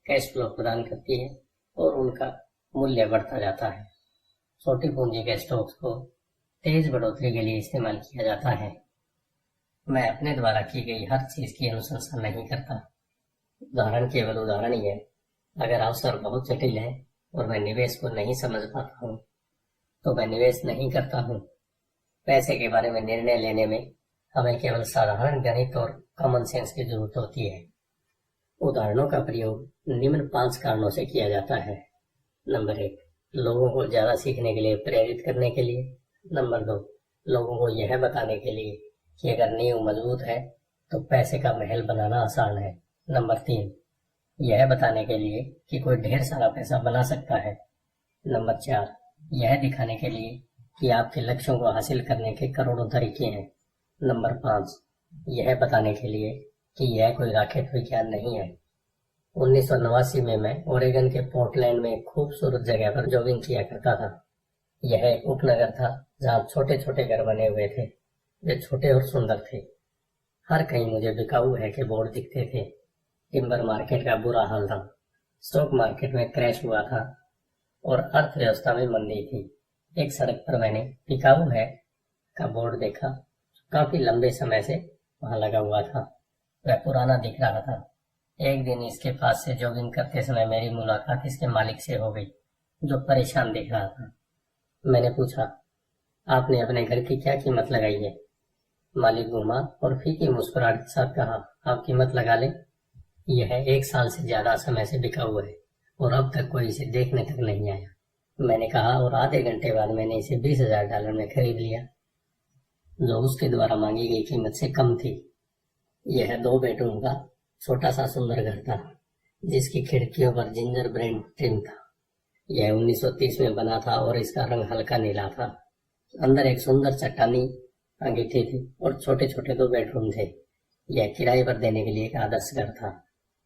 कैश फ्लो प्रदान करती है और उनका मूल्य बढ़ता जाता है। छोटी पूंजी के स्टॉक्स को तेज बढ़ोतरी के लिए इस्तेमाल किया जाता है। मैं अपने द्वारा की गई हर चीज की अनुशंसा नहीं करता। उदाहरण केवल उदाहरण ही है। अगर अवसर बहुत जटिल है और मैं निवेश को नहीं समझ पाता हूँ तो मैं निवेश नहीं करता हूँ। पैसे के बारे में निर्णय लेने में हमें केवल साधारण गणित और कॉमन सेंस की जरूरत होती है। उदाहरणों का प्रयोग निम्न 5 कारणों से किया जाता है। नंबर 1, लोगों को ज्यादा सीखने के लिए प्रेरित करने के लिए। नंबर 2, लोगों को यह बताने के लिए कि अगर नींव मजबूत है तो पैसे का महल बनाना आसान है। नंबर 3, यह बताने के लिए कि कोई ढेर सारा पैसा बना सकता है। नंबर 4, यह दिखाने के लिए कि आपके लक्ष्यों को हासिल करने के करोड़ों तरीके हैं। नंबर 5, यह बताने के लिए कि यह कोई रॉकेट विज्ञान नहीं है। 1989 में मैं ओरेगन के पोर्टलैंड में एक खूबसूरत जगह पर जॉगिंग किया करता था। यह एक उपनगर था जहाँ छोटे छोटे घर बने हुए थे। वे छोटे और सुंदर थे। हर कहीं मुझे बिकाऊ है के बोर्ड दिखते थे। टिम्बर मार्केट का बुरा हाल था। स्टॉक मार्केट में क्रैश हुआ था और अर्थव्यवस्था में मंदी थी। एक सड़क पर मैंने बिकाऊ है का बोर्ड देखा, काफी लंबे समय से वहां लगा हुआ था। वह पुराना दिख रहा था। एक दिन इसके पास से जॉगिंग करते समय मेरी मुलाकात इसके मालिक से हो गई, जो परेशान दिख रहा था। मैंने पूछा, आपने अपने घर की क्या कीमत लगाई है? मालिक घूमा और फीकी मुस्कुराहट के साथ कहा, आप कीमत लगा लें। यह 1 साल से ज्यादा समय से बिका हुआ है और अब तक कोई इसे देखने तक नहीं आया। मैंने कहा, और आधे घंटे बाद मैंने इसे $20,000 में खरीद लिया, जो उसके द्वारा मांगी गई कीमत से कम थी। यह 2 बेडरूम का छोटा सा सुंदर घर था, जिसकी खिड़कियों पर जिंजर ब्रेड ट्रिम था। यह 1930 में बना था और इसका रंग हल्का नीला था। अंदर एक सुंदर चट्टानी अंगीठी थी और छोटे छोटे 2 बेडरूम थे। यह किराए पर देने के लिए एक आदर्श घर था।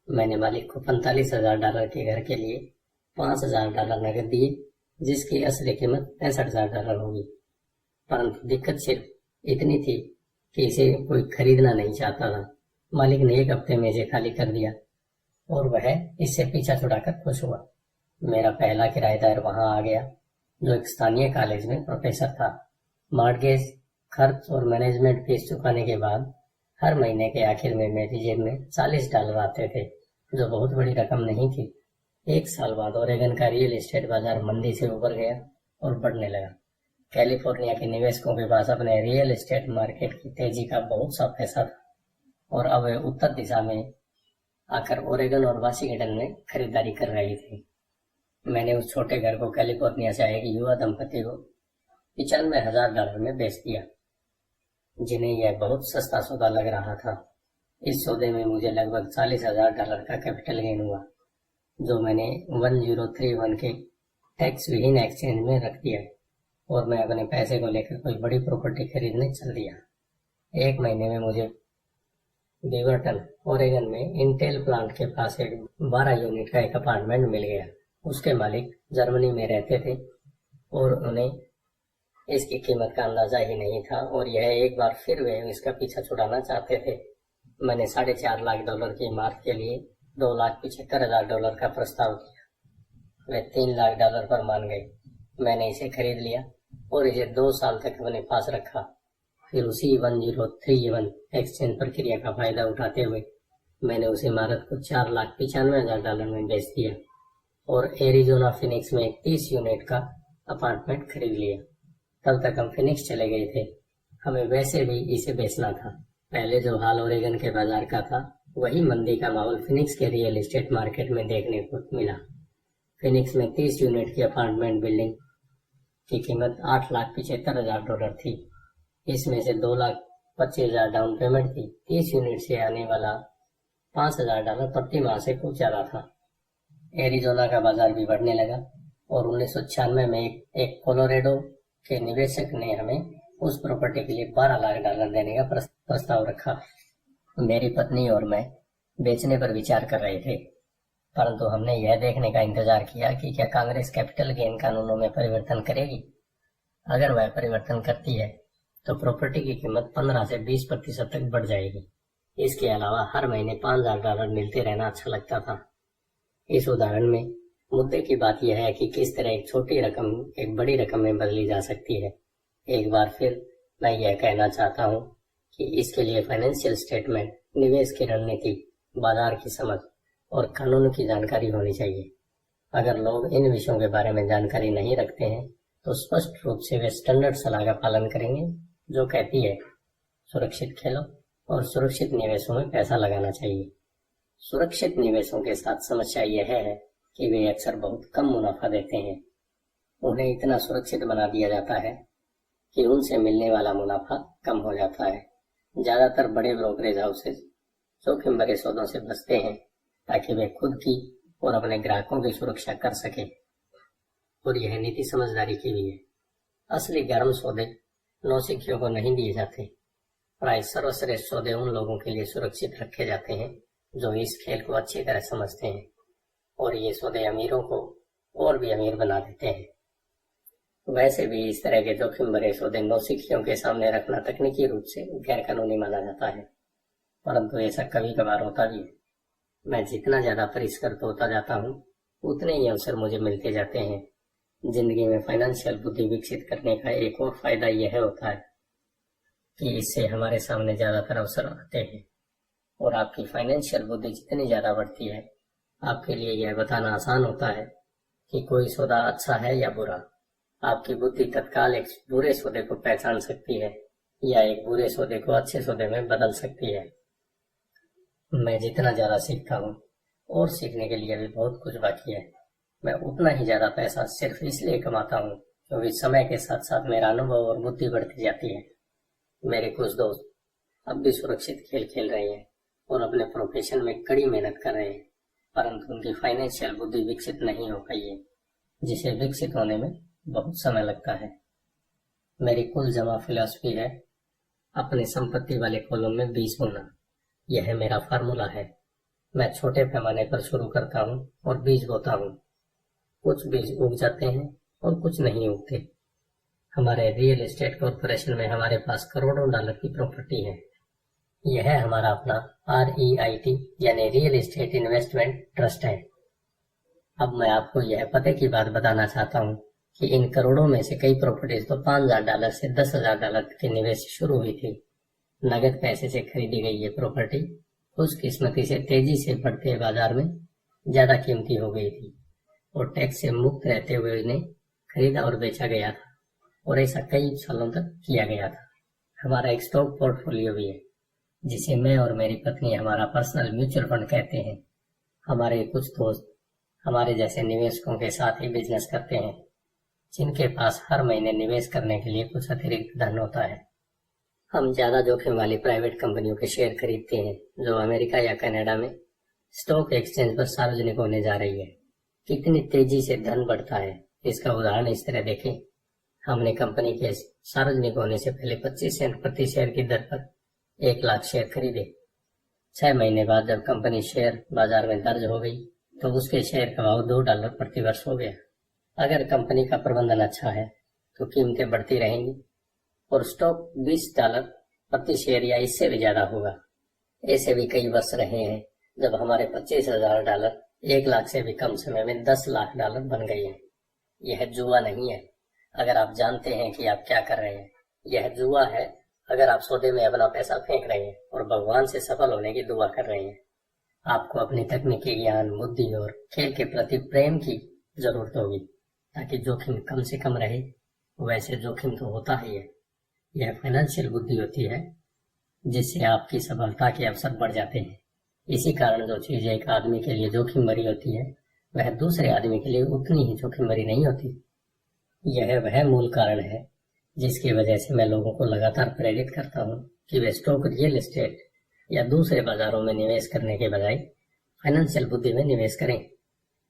मैंने मालिक को $45,000 के घर के लिए $5,000 नकद दिए, जिसकी असली कीमत $65,000 होगी। परंतु दिक्कत सिर्फ इतनी थी कि इसे कोई खरीदना नहीं चाहता था। मालिक ने 1 हफ्ते में इसे खाली कर दिया और वह इससे पीछा छुड़ाकर खुश हुआ। मेरा पहला किराएदार वहां आ गया, जो एक स्थानीय कॉलेज में प्रोफेसर था। मॉर्गेज, खर्च और मैनेजमेंट फीस चुकाने के बाद हर महीने के आखिर में मेरी जेब में $40 आते थे, जो बहुत बड़ी रकम नहीं थी। 1 साल बाद ओरेगन का रियल एस्टेट बाजार मंदी से उबर गया और बढ़ने लगा। कैलिफोर्निया के निवेशकों के पास अपने रियल एस्टेट मार्केट की तेजी का बहुत सा पैसा था और अब वे उत्तर दिशा में आकर ओरेगन और वाशिंगटन में खरीदारी कर रही थी। मैंने उस छोटे घर को कैलिफोर्निया से आए एक युवा दंपति को $95,000 में बेच दिया, जिन्हें यह बहुत सस्ता सौदा लग रहा था। इस सौदे में मुझे लगभग $40,000 का कैपिटल गेन हुआ, जो मैंने 1031 के टैक्स विहीन एक्सचेंज में रख दिया और मैं अपने पैसे को लेकर कोई बड़ी प्रॉपर्टी खरीदने चल दिया। 1 महीने में मुझे बीवरटन ओरेगन में इंटेल प्लांट के पास एक 12 यूनिट का एक अपार्टमेंट मिल गया। उसके मालिक जर्मनी में रहते थे और उन्हें इसकी कीमत का अंदाजा ही नहीं था और यह एक बार फिर वे इसका पीछा छुड़ाना चाहते थे। मैंने $4.5 लाख की इमारत के लिए $2,75,000 का प्रस्ताव किया। वे $3 लाख पर मान गए। मैंने इसे खरीद लिया और इसे 2 साल तक अपने पास रखा। फिर उसी 1031 एक्सचेंज प्रक्रिया का फायदा उठाते हुए मैंने उस इमारत को $4,95,000 में बेच दिया और एरिजोना फिनिक्स में एक 30 यूनिट का अपार्टमेंट खरीद लिया। तब तक हम फिनिक्स चले गए थे। हमें वैसे भी इसे बेचना था। पहले जो हाल ओरेगन के बाजार का था, वही मंदी का माहौल फिनिक्स के रियल एस्टेट मार्केट में देखने को मिला। फिनिक्स में 30 यूनिट की अपार्टमेंट बिल्डिंग की कीमत $8,75,000 थी। इसमें से $2,25,000 डाउन पेमेंट थी। 30 यूनिट से आने वाला $5,000 प्रति माह से कुछ ज्यादा था। एरिजोना का बाजार भी बढ़ने लगा और 1996 में एक कोलोरेडो के निवेशक ने हमें उस प्रॉपर्टी के लिए $12 लाख देने का प्रस्ताव रखा। मेरी पत्नी और मैं बेचने पर विचार कर रहे थे, परंतु हमने यह देखने का इंतजार किया कि क्या कांग्रेस कैपिटल गेन कानूनों में परिवर्तन करेगी। अगर वह परिवर्तन करती है तो प्रॉपर्टी की कीमत 15 से 20% तक बढ़ जाएगी। इसके अलावा हर महीने $5,000 मिलते रहना अच्छा लगता था। इस उदाहरण में मुद्दे की बात यह है कि किस तरह एक छोटी रकम एक बड़ी रकम में बदली जा सकती है। एक बार फिर मैं यह कहना चाहता हूँ कि इसके लिए फाइनेंशियल स्टेटमेंट, निवेश की रणनीति, बाजार की समझ और कानून की जानकारी होनी चाहिए। अगर लोग इन विषयों के बारे में जानकारी नहीं रखते हैं तो स्पष्ट रूप से वे स्टैंडर्ड सलाह का पालन करेंगे, जो कहती है सुरक्षित खेलो और सुरक्षित निवेशों में पैसा लगाना चाहिए। सुरक्षित निवेशों के साथ समस्या यह है कि वे अक्सर बहुत कम मुनाफा देते हैं। उन्हें इतना सुरक्षित बना दिया जाता है कि उनसे मिलने वाला मुनाफा कम हो जाता है। ज्यादातर बड़े ब्रोकरेज हाउसेज जोखिम भरे सौदों से बचते हैं ताकि वे खुद की और अपने ग्राहकों की सुरक्षा कर सके, और यह नीति समझदारी की भी है। असली गर्म सौदे नौसिखियों को नहीं दिए जाते। प्राय सर्वश्रेष्ठ सौदे उन लोगों के लिए सुरक्षित रखे जाते हैं जो इस खेल को अच्छी तरह समझते हैं, और ये सौदे अमीरों को और भी अमीर बना देते हैं। वैसे भी इस तरह के जोखिम भरे सौदे नौसिखियों के सामने रखना तकनीकी रूप से गैर कानूनी माना जाता है, परंतु ऐसा कभी कभार होता भी है। मैं जितना ज्यादा परिष्कृत होता जाता हूँ उतने ही अवसर मुझे मिलते जाते हैं। जिंदगी में फाइनेंशियल बुद्धि विकसित करने का एक और फायदा यह होता है कि इससे हमारे सामने ज्यादातर अवसर आते हैं, और आपकी फाइनेंशियल बुद्धि जितनी ज्यादा बढ़ती है, आपके लिए यह बताना आसान होता है कि कोई सौदा अच्छा है या बुरा। आपकी बुद्धि तत्काल एक बुरे सौदे को पहचान सकती है या एक बुरे सौदे को अच्छे सौदे में बदल सकती है। मैं जितना ज्यादा सीखता हूँ, और सीखने के लिए भी बहुत कुछ बाकी है, मैं उतना ही ज्यादा पैसा सिर्फ इसलिए कमाता हूँ क्योंकि समय के साथ साथ मेरा अनुभव और बुद्धि बढ़ती जाती है। मेरे कुछ दोस्त अब भी सुरक्षित खेल खेल रहे हैं और अपने प्रोफेशन में कड़ी मेहनत कर रहे हैं, परंतु उनकी फाइनेंशियल बुद्धि विकसित नहीं हो पाई है, जिसे विकसित होने में बहुत समय लगता है। मेरी कुल जमा फिलॉसफी है अपनी संपत्ति वाले कॉलम में 20 होना। यह मेरा फार्मूला है। मैं छोटे पैमाने पर शुरू करता हूँ और बीज बोता हूँ। कुछ बीज उग जाते हैं और कुछ नहीं उगते। हमारे रियल एस्टेट कॉर्पोरेशन में हमारे पास करोड़ों डॉलर की प्रॉपर्टी है। यह हमारा अपना REIT यानी रियल एस्टेट इन्वेस्टमेंट ट्रस्ट है। अब मैं आपको यह पते की बात बताना चाहता हूँ कि इन करोड़ों में से कई प्रॉपर्टीज तो $5,000 से $10,000 के निवेश शुरू हुई थी। नगद पैसे से खरीदी गई ये प्रॉपर्टी खुशकिस्मती से तेजी से बढ़ते बाजार में ज्यादा कीमती हो गई थी और टैक्स से मुक्त रहते हुए इन्हें खरीदा और बेचा गया था और ऐसा कई सालों तक किया गया था। हमारा एक स्टॉक पोर्टफोलियो भी है जिसे मैं और मेरी पत्नी हमारा पर्सनल म्यूचुअल फंड कहते हैं। हमारे कुछ दोस्त हमारे जैसे निवेशकों के साथ ही बिजनेस करते हैं जिनके पास हर महीने निवेश करने के लिए कुछ अतिरिक्त धन होता है। हम ज्यादा जोखिम वाली प्राइवेट कंपनियों के शेयर खरीदते हैं जो अमेरिका या कनाडा में स्टॉक एक्सचेंज पर सार्वजनिक होने जा रही है। कितनी तेजी से धन बढ़ता है इसका उदाहरण इस तरह देखें। हमने कंपनी के सार्वजनिक होने से पहले 25 सेंट प्रति शेयर की दर पर 1 लाख शेयर खरीदे। 6 महीने बाद जब कंपनी शेयर बाजार में दर्ज हो गई तो उसके शेयर का भाव $2 प्रति वर्ष हो गया। अगर कंपनी का प्रबंधन अच्छा है तो कीमतें बढ़ती रहेंगी और स्टॉक $20 प्रति शेयर या इससे भी ज्यादा होगा। ऐसे भी कई वर्ष रहे हैं जब हमारे $25,000 1 लाख से भी कम समय में $10 लाख बन गए हैं। यह जुआ नहीं है अगर आप जानते हैं कि आप क्या कर रहे हैं। यह जुआ है अगर आप सौदे में अपना पैसा फेंक रहे हैं और भगवान से सफल होने की दुआ कर रहे हैं। आपको अपनी तकनीकी ज्ञान, बुद्धि और खेल के प्रति प्रेम की जरूरत होगी ताकि जोखिम कम से कम रहे। वैसे जोखिम तो होता ही है। यह फाइनेंशियल बुद्धि होती है जिससे आपकी सफलता के अवसर बढ़ जाते हैं। इसी कारण जो चीज एक आदमी के लिए जोखिम भरी होती है वह दूसरे आदमी के लिए उतनी ही जोखिम भरी नहीं होती। यह वह मूल कारण है जिसकी वजह से मैं लोगों को लगातार प्रेरित करता हूँ कि वे स्टॉक, रियल एस्टेट या दूसरे बाजारों में निवेश करने के बजाय फाइनेंशियल बुद्धि में निवेश करें।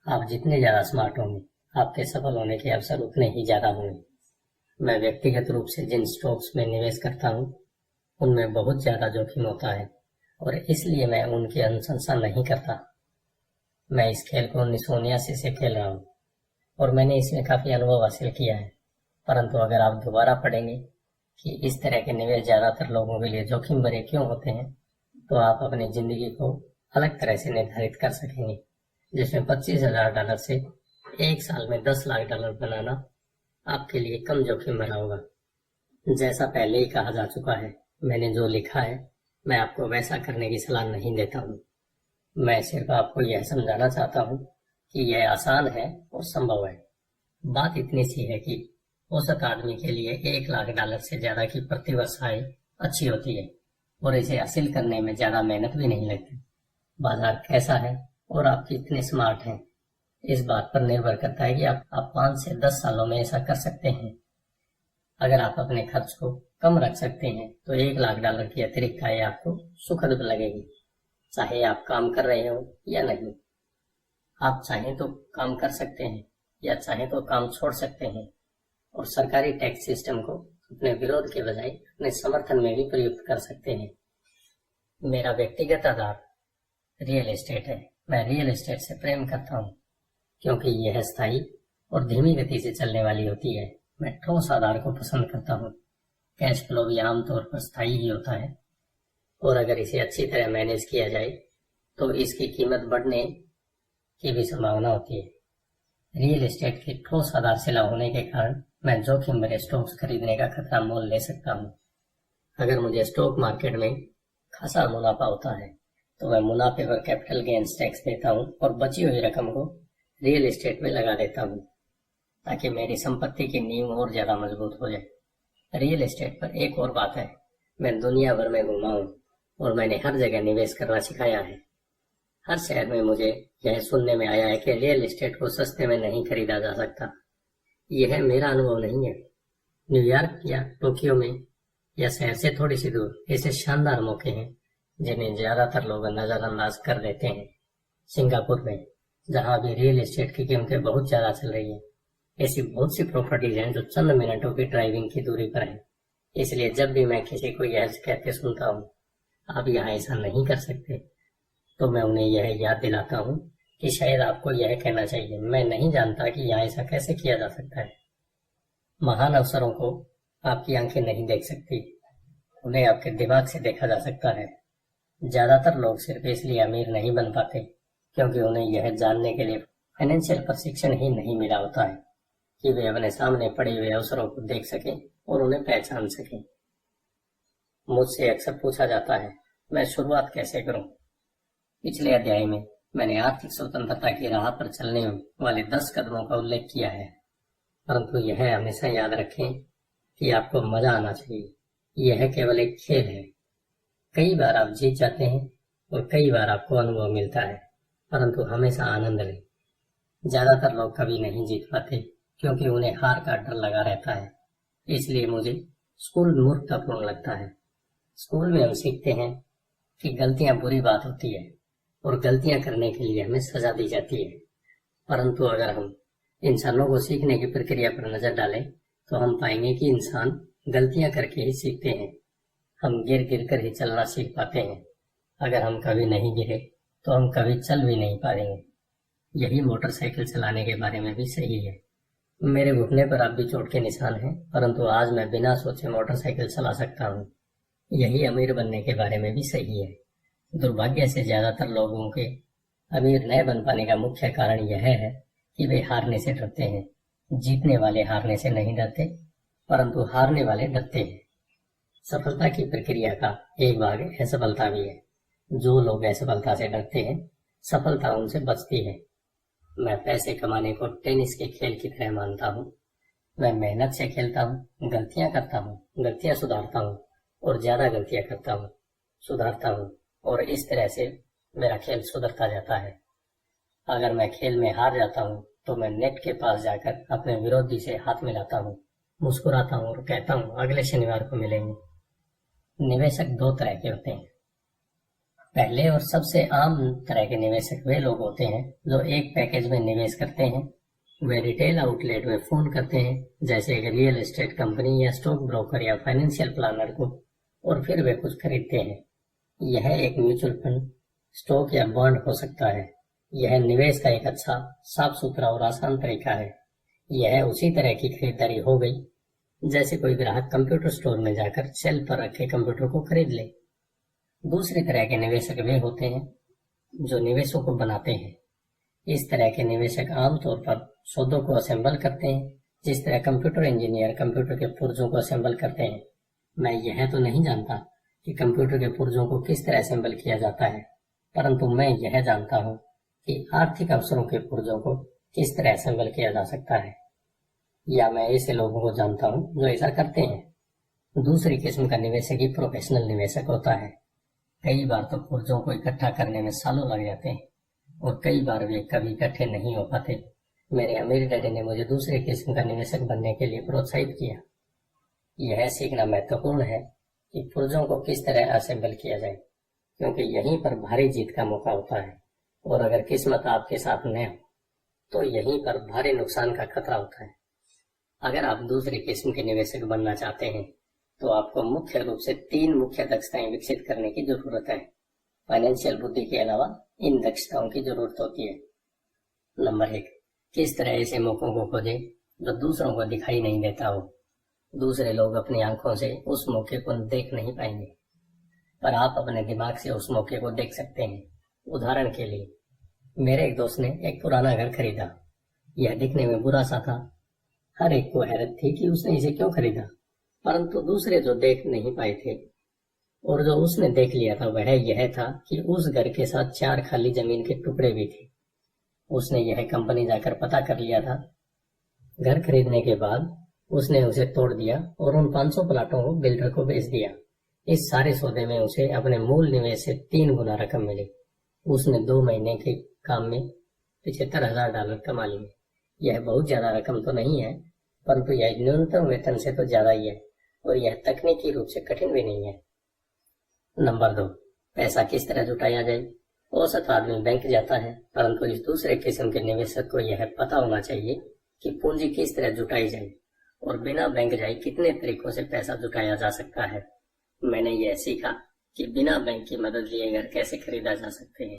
आप जितने ज्यादा स्मार्ट होंगे आपके सफल होने के अवसर उतने ही ज्यादा होंगे। मैं व्यक्तिगत रूप से जिन स्टॉक्स में निवेश करता हूँ उनमें बहुत ज्यादा जोखिम होता है और इसलिए मैं उनकी अनुशंसा नहीं करता। मैं इस खेल को 1979 से खेल रहा हूँ और मैंने इसमें काफी अनुभव हासिल किया है। परंतु अगर आप दोबारा पढ़ेंगे कि इस तरह के निवेश ज्यादातर लोगों के लिए जोखिम भरे क्यों होते हैं तो आप अपनी जिंदगी को अलग तरह से निर्धारित कर सकेंगे, जिसमें $25,000 से 1 साल में $10 लाख बनाना आपके लिए कम जोखिम भरा होगा। जैसा पहले ही कहा जा चुका है, मैंने जो लिखा है मैं आपको वैसा करने की सलाह नहीं देता हूँ। मैं सिर्फ आपको यह समझाना चाहता हूँ कि यह आसान है और संभव है। बात इतनी सी है कि औसत आदमी के लिए $1 लाख से ज्यादा की प्रतिवर्ष आय अच्छी होती है और इसे हासिल करने में ज्यादा मेहनत भी नहीं लगती। बाजार कैसा है और आप कितने स्मार्ट हैं इस बात पर निर्भर करता है कि आप 5 से 10 सालों में ऐसा कर सकते हैं। अगर आप अपने खर्च को कम रख सकते हैं तो $1 लाख की अतिरिक्त आय आपको सुखद लगेगी, चाहे आप काम कर रहे हो या नहीं। आप चाहें तो काम कर सकते हैं या चाहें तो काम छोड़ सकते हैं और सरकारी टैक्स सिस्टम को अपने विरोध के बजाय अपने समर्थन में भी प्रयुक्त कर सकते हैं। मेरा व्यक्तिगत आधार रियल एस्टेट है। मैं रियल एस्टेट से प्रेम करता हूँ क्योंकि यह स्थायी और धीमी गति से चलने वाली होती है। मैं ठोस आधार को पसंद करता हूँ। कैश फ्लो भी आमतौर पर स्थायी ही होता है और अगर इसे अच्छी तरह मैनेज किया जाए तो इसकी कीमत बढ़ने की भी संभावना होती है। रियल एस्टेट की ठोस आधारशिला होने के कारण मैं जोखिम भरे स्टॉक्स खरीदने का खतरा मोल ले सकता हूँ। अगर मुझे स्टॉक मार्केट में खासा मुनाफा होता है तो मैं मुनाफे पर कैपिटल गेन्स टैक्स देता हूँ और बची हुई रकम को रियल एस्टेट में लगा देता हूँ ताकि मेरी संपत्ति की नींव और ज्यादा मजबूत हो जाए। रियल एस्टेट पर एक और बात है, मैं दुनिया भर में घुमा हूँ और मैंने हर जगह निवेश करना सिखाया है। हर शहर में मुझे यह सुनने में आया है कि रियल एस्टेट को सस्ते में नहीं खरीदा जा सकता। यह मेरा अनुभव नहीं है। न्यूयॉर्क या टोक्यो में या शहर से थोड़ी सी दूर ऐसे शानदार मौके हैं जिन्हें ज्यादातर लोग नजरअंदाज कर देते हैं। सिंगापुर में, जहां भी रियल एस्टेट की कीमतें बहुत ज्यादा चल रही है, ऐसी बहुत सी प्रॉपर्टीज हैं जो चंद मिनटों की ड्राइविंग की दूरी पर है। इसलिए जब भी मैं किसी को यह कहते सुनता हूँ आप यहाँ ऐसा नहीं कर सकते तो मैं उन्हें यह याद दिलाता हूँ कि शायद आपको यह कहना चाहिए, मैं नहीं जानता कि यहाँ ऐसा कैसे किया जा सकता है। महान अवसरों को आपकी आंखें नहीं देख सकती, उन्हें आपके दिमाग से देखा जा सकता है। ज्यादातर लोग सिर्फ इसलिए अमीर नहीं बन पाते क्योंकि उन्हें यह जानने के लिए फाइनेंशियल प्रशिक्षण ही नहीं मिला होता है कि वे अपने सामने पड़े हुए अवसरों को देख सकें और उन्हें पहचान सकें। मुझसे अक्सर पूछा जाता है, मैं शुरुआत कैसे करूं? पिछले अध्याय में मैंने आर्थिक स्वतंत्रता की राह पर चलने वाले 10 कदमों का उल्लेख किया है, परंतु यह हमेशा याद रखें कि आपको मजा आना चाहिए। यह केवल एक खेल है। कई बार आप जीत जाते हैं और कई बार आपको अनुभव मिलता है, परंतु हमेशा आनंद लें। ज्यादातर लोग कभी नहीं जीत पाते क्योंकि उन्हें हार का डर लगा रहता है। इसलिए मुझे स्कूल मूर्खतापूर्ण लगता है। स्कूल में हम सीखते हैं कि गलतियां बुरी बात होती है और गलतियां करने के लिए हमें सजा दी जाती है, परंतु अगर हम इंसानों को सीखने की प्रक्रिया पर नजर डालें तो हम पाएंगे कि इंसान गलतियां करके ही सीखते हैं। हम गिर गिर कर ही चलना सीख पाते हैं। अगर हम कभी नहीं गिरे तो हम कभी चल भी नहीं पाएंगे। यही मोटरसाइकिल चलाने के बारे में भी सही है। मेरे घुटने पर अब भी चोट के निशान हैं, परंतु आज मैं बिना सोचे मोटरसाइकिल चला सकता हूँ। यही अमीर बनने के बारे में भी सही है। दुर्भाग्य से ज्यादातर लोगों के अमीर न बन पाने का मुख्य कारण यह है कि वे हारने से डरते हैं। जीतने वाले हारने से नहीं डरते, परंतु हारने वाले डरते हैं। सफलता की प्रक्रिया का एक भाग असफलता भी है। जो लोग असफलता से डरते हैं, सफलता उनसे बचती है। मैं पैसे कमाने को टेनिस के खेल की तरह मानता हूँ। मैं मेहनत से खेलता हूँ, गलतियां करता हूँ, गलतियां सुधारता हूँ और ज्यादा गलतियां करता हूँ, सुधारता हूँ, और इस तरह से मेरा खेल सुधरता जाता है। अगर मैं खेल में हार जाता हूँ तो मैं नेट के पास जाकर अपने विरोधी से हाथ मिलाता हूँ, मुस्कुराता हूँ और कहता हूँ अगले शनिवार को मिलेंगे। निवेशक 2 तरह के होते हैं। पहले और सबसे आम तरह के निवेशक वे लोग होते हैं जो एक पैकेज में निवेश करते हैं। वे रिटेल आउटलेट में फोन करते हैं, जैसे एक रियल एस्टेट कंपनी या स्टॉक ब्रोकर या फाइनेंशियल प्लानर को, और फिर वे कुछ खरीदते हैं। यह एक म्यूचुअल फंड, स्टॉक या बॉन्ड हो सकता है। यह निवेश का एक अच्छा, साफ सुथरा और आसान तरीका है। यह उसी तरह की खरीदारी हो गई जैसे कोई ग्राहक कंप्यूटर स्टोर में जाकर शेल्फ पर रखे कंप्यूटर को खरीद ले। दूसरी तरह के निवेशक वे होते हैं जो निवेशों को बनाते हैं। इस तरह के निवेशक आमतौर पर सौदों को असेंबल करते हैं, जिस तरह कंप्यूटर इंजीनियर कंप्यूटर के पुर्जों को असेंबल करते हैं। मैं यह तो नहीं जानता कि कंप्यूटर के पुर्जों को किस तरह असेंबल किया जाता है, परंतु मैं यह जानता हूँ कि आर्थिक अवसरों के पुर्जों को किस तरह असेंबल किया जा सकता है, या मैं ऐसे लोगों को जानता हूँ जो ऐसा करते हैं। दूसरी किस्म का निवेशक ही प्रोफेशनल निवेशक होता है। कई बार तो पुर्जों को इकट्ठा करने में सालों लग जाते हैं और कई बार वे कभी इकट्ठे नहीं हो पाते। मेरे अमीर डैडी ने मुझे दूसरे किस्म का निवेशक बनने के लिए प्रोत्साहित किया। यह सीखना महत्वपूर्ण है कि पुर्जों को किस तरह असेंबल किया जाए, क्योंकि यहीं पर भारी जीत का मौका होता है, और अगर किस्मत आपके साथ न हो तो यहीं पर भारी नुकसान का खतरा होता है। अगर आप दूसरी किस्म के निवेशक बनना चाहते हैं तो आपको मुख्य रूप से 3 मुख्य दक्षताएं विकसित करने की जरूरत है। फाइनेंशियल बुद्धि के अलावा इन दक्षताओं की जरूरत होती है। नंबर 1, किस तरह ऐसे मौकों को खोजें जो दूसरों को दिखाई नहीं देता हो। दूसरे लोग अपनी आंखों से उस मौके को देख नहीं पाएंगे, पर आप अपने दिमाग से उस मौके को देख सकते हैं। उदाहरण के लिए, मेरे एक दोस्त ने एक पुराना घर खरीदा। यह दिखने में बुरा सा था। हर एक को हैरत थी कि उसने इसे क्यों खरीदा, परंतु दूसरे जो देख नहीं पाए थे और जो उसने देख लिया था वह यह था कि उस घर के साथ 4 खाली जमीन के टुकड़े भी थे। उसने यह कंपनी जाकर पता कर लिया था। घर खरीदने के बाद उसने उसे तोड़ दिया और उन 500 प्लाटों को बिल्डर को बेच दिया। इस सारे सौदे में उसे अपने मूल निवेश से 3 गुना रकम मिली। उसने 2 महीने के काम में $75,000 कमा लिए। यह बहुत ज्यादा रकम तो नहीं है, परंतु यह न्यूनतम वेतन से तो ज्यादा ही है, और यह तकनीकी रूप से कठिन भी नहीं है। नंबर 2, पैसा किस तरह जुटाया जाए। औसत आदमी बैंक जाता है, परंतु इस दूसरे किस्म के निवेशक को यह पता होना चाहिए कि पूंजी किस तरह जुटाई जाए और बिना बैंक जाए कितने तरीकों से पैसा जुटाया जा सकता है। मैंने यह सीखा कि बिना बैंक की मदद लिए घर कैसे खरीदा जा सकते हैं।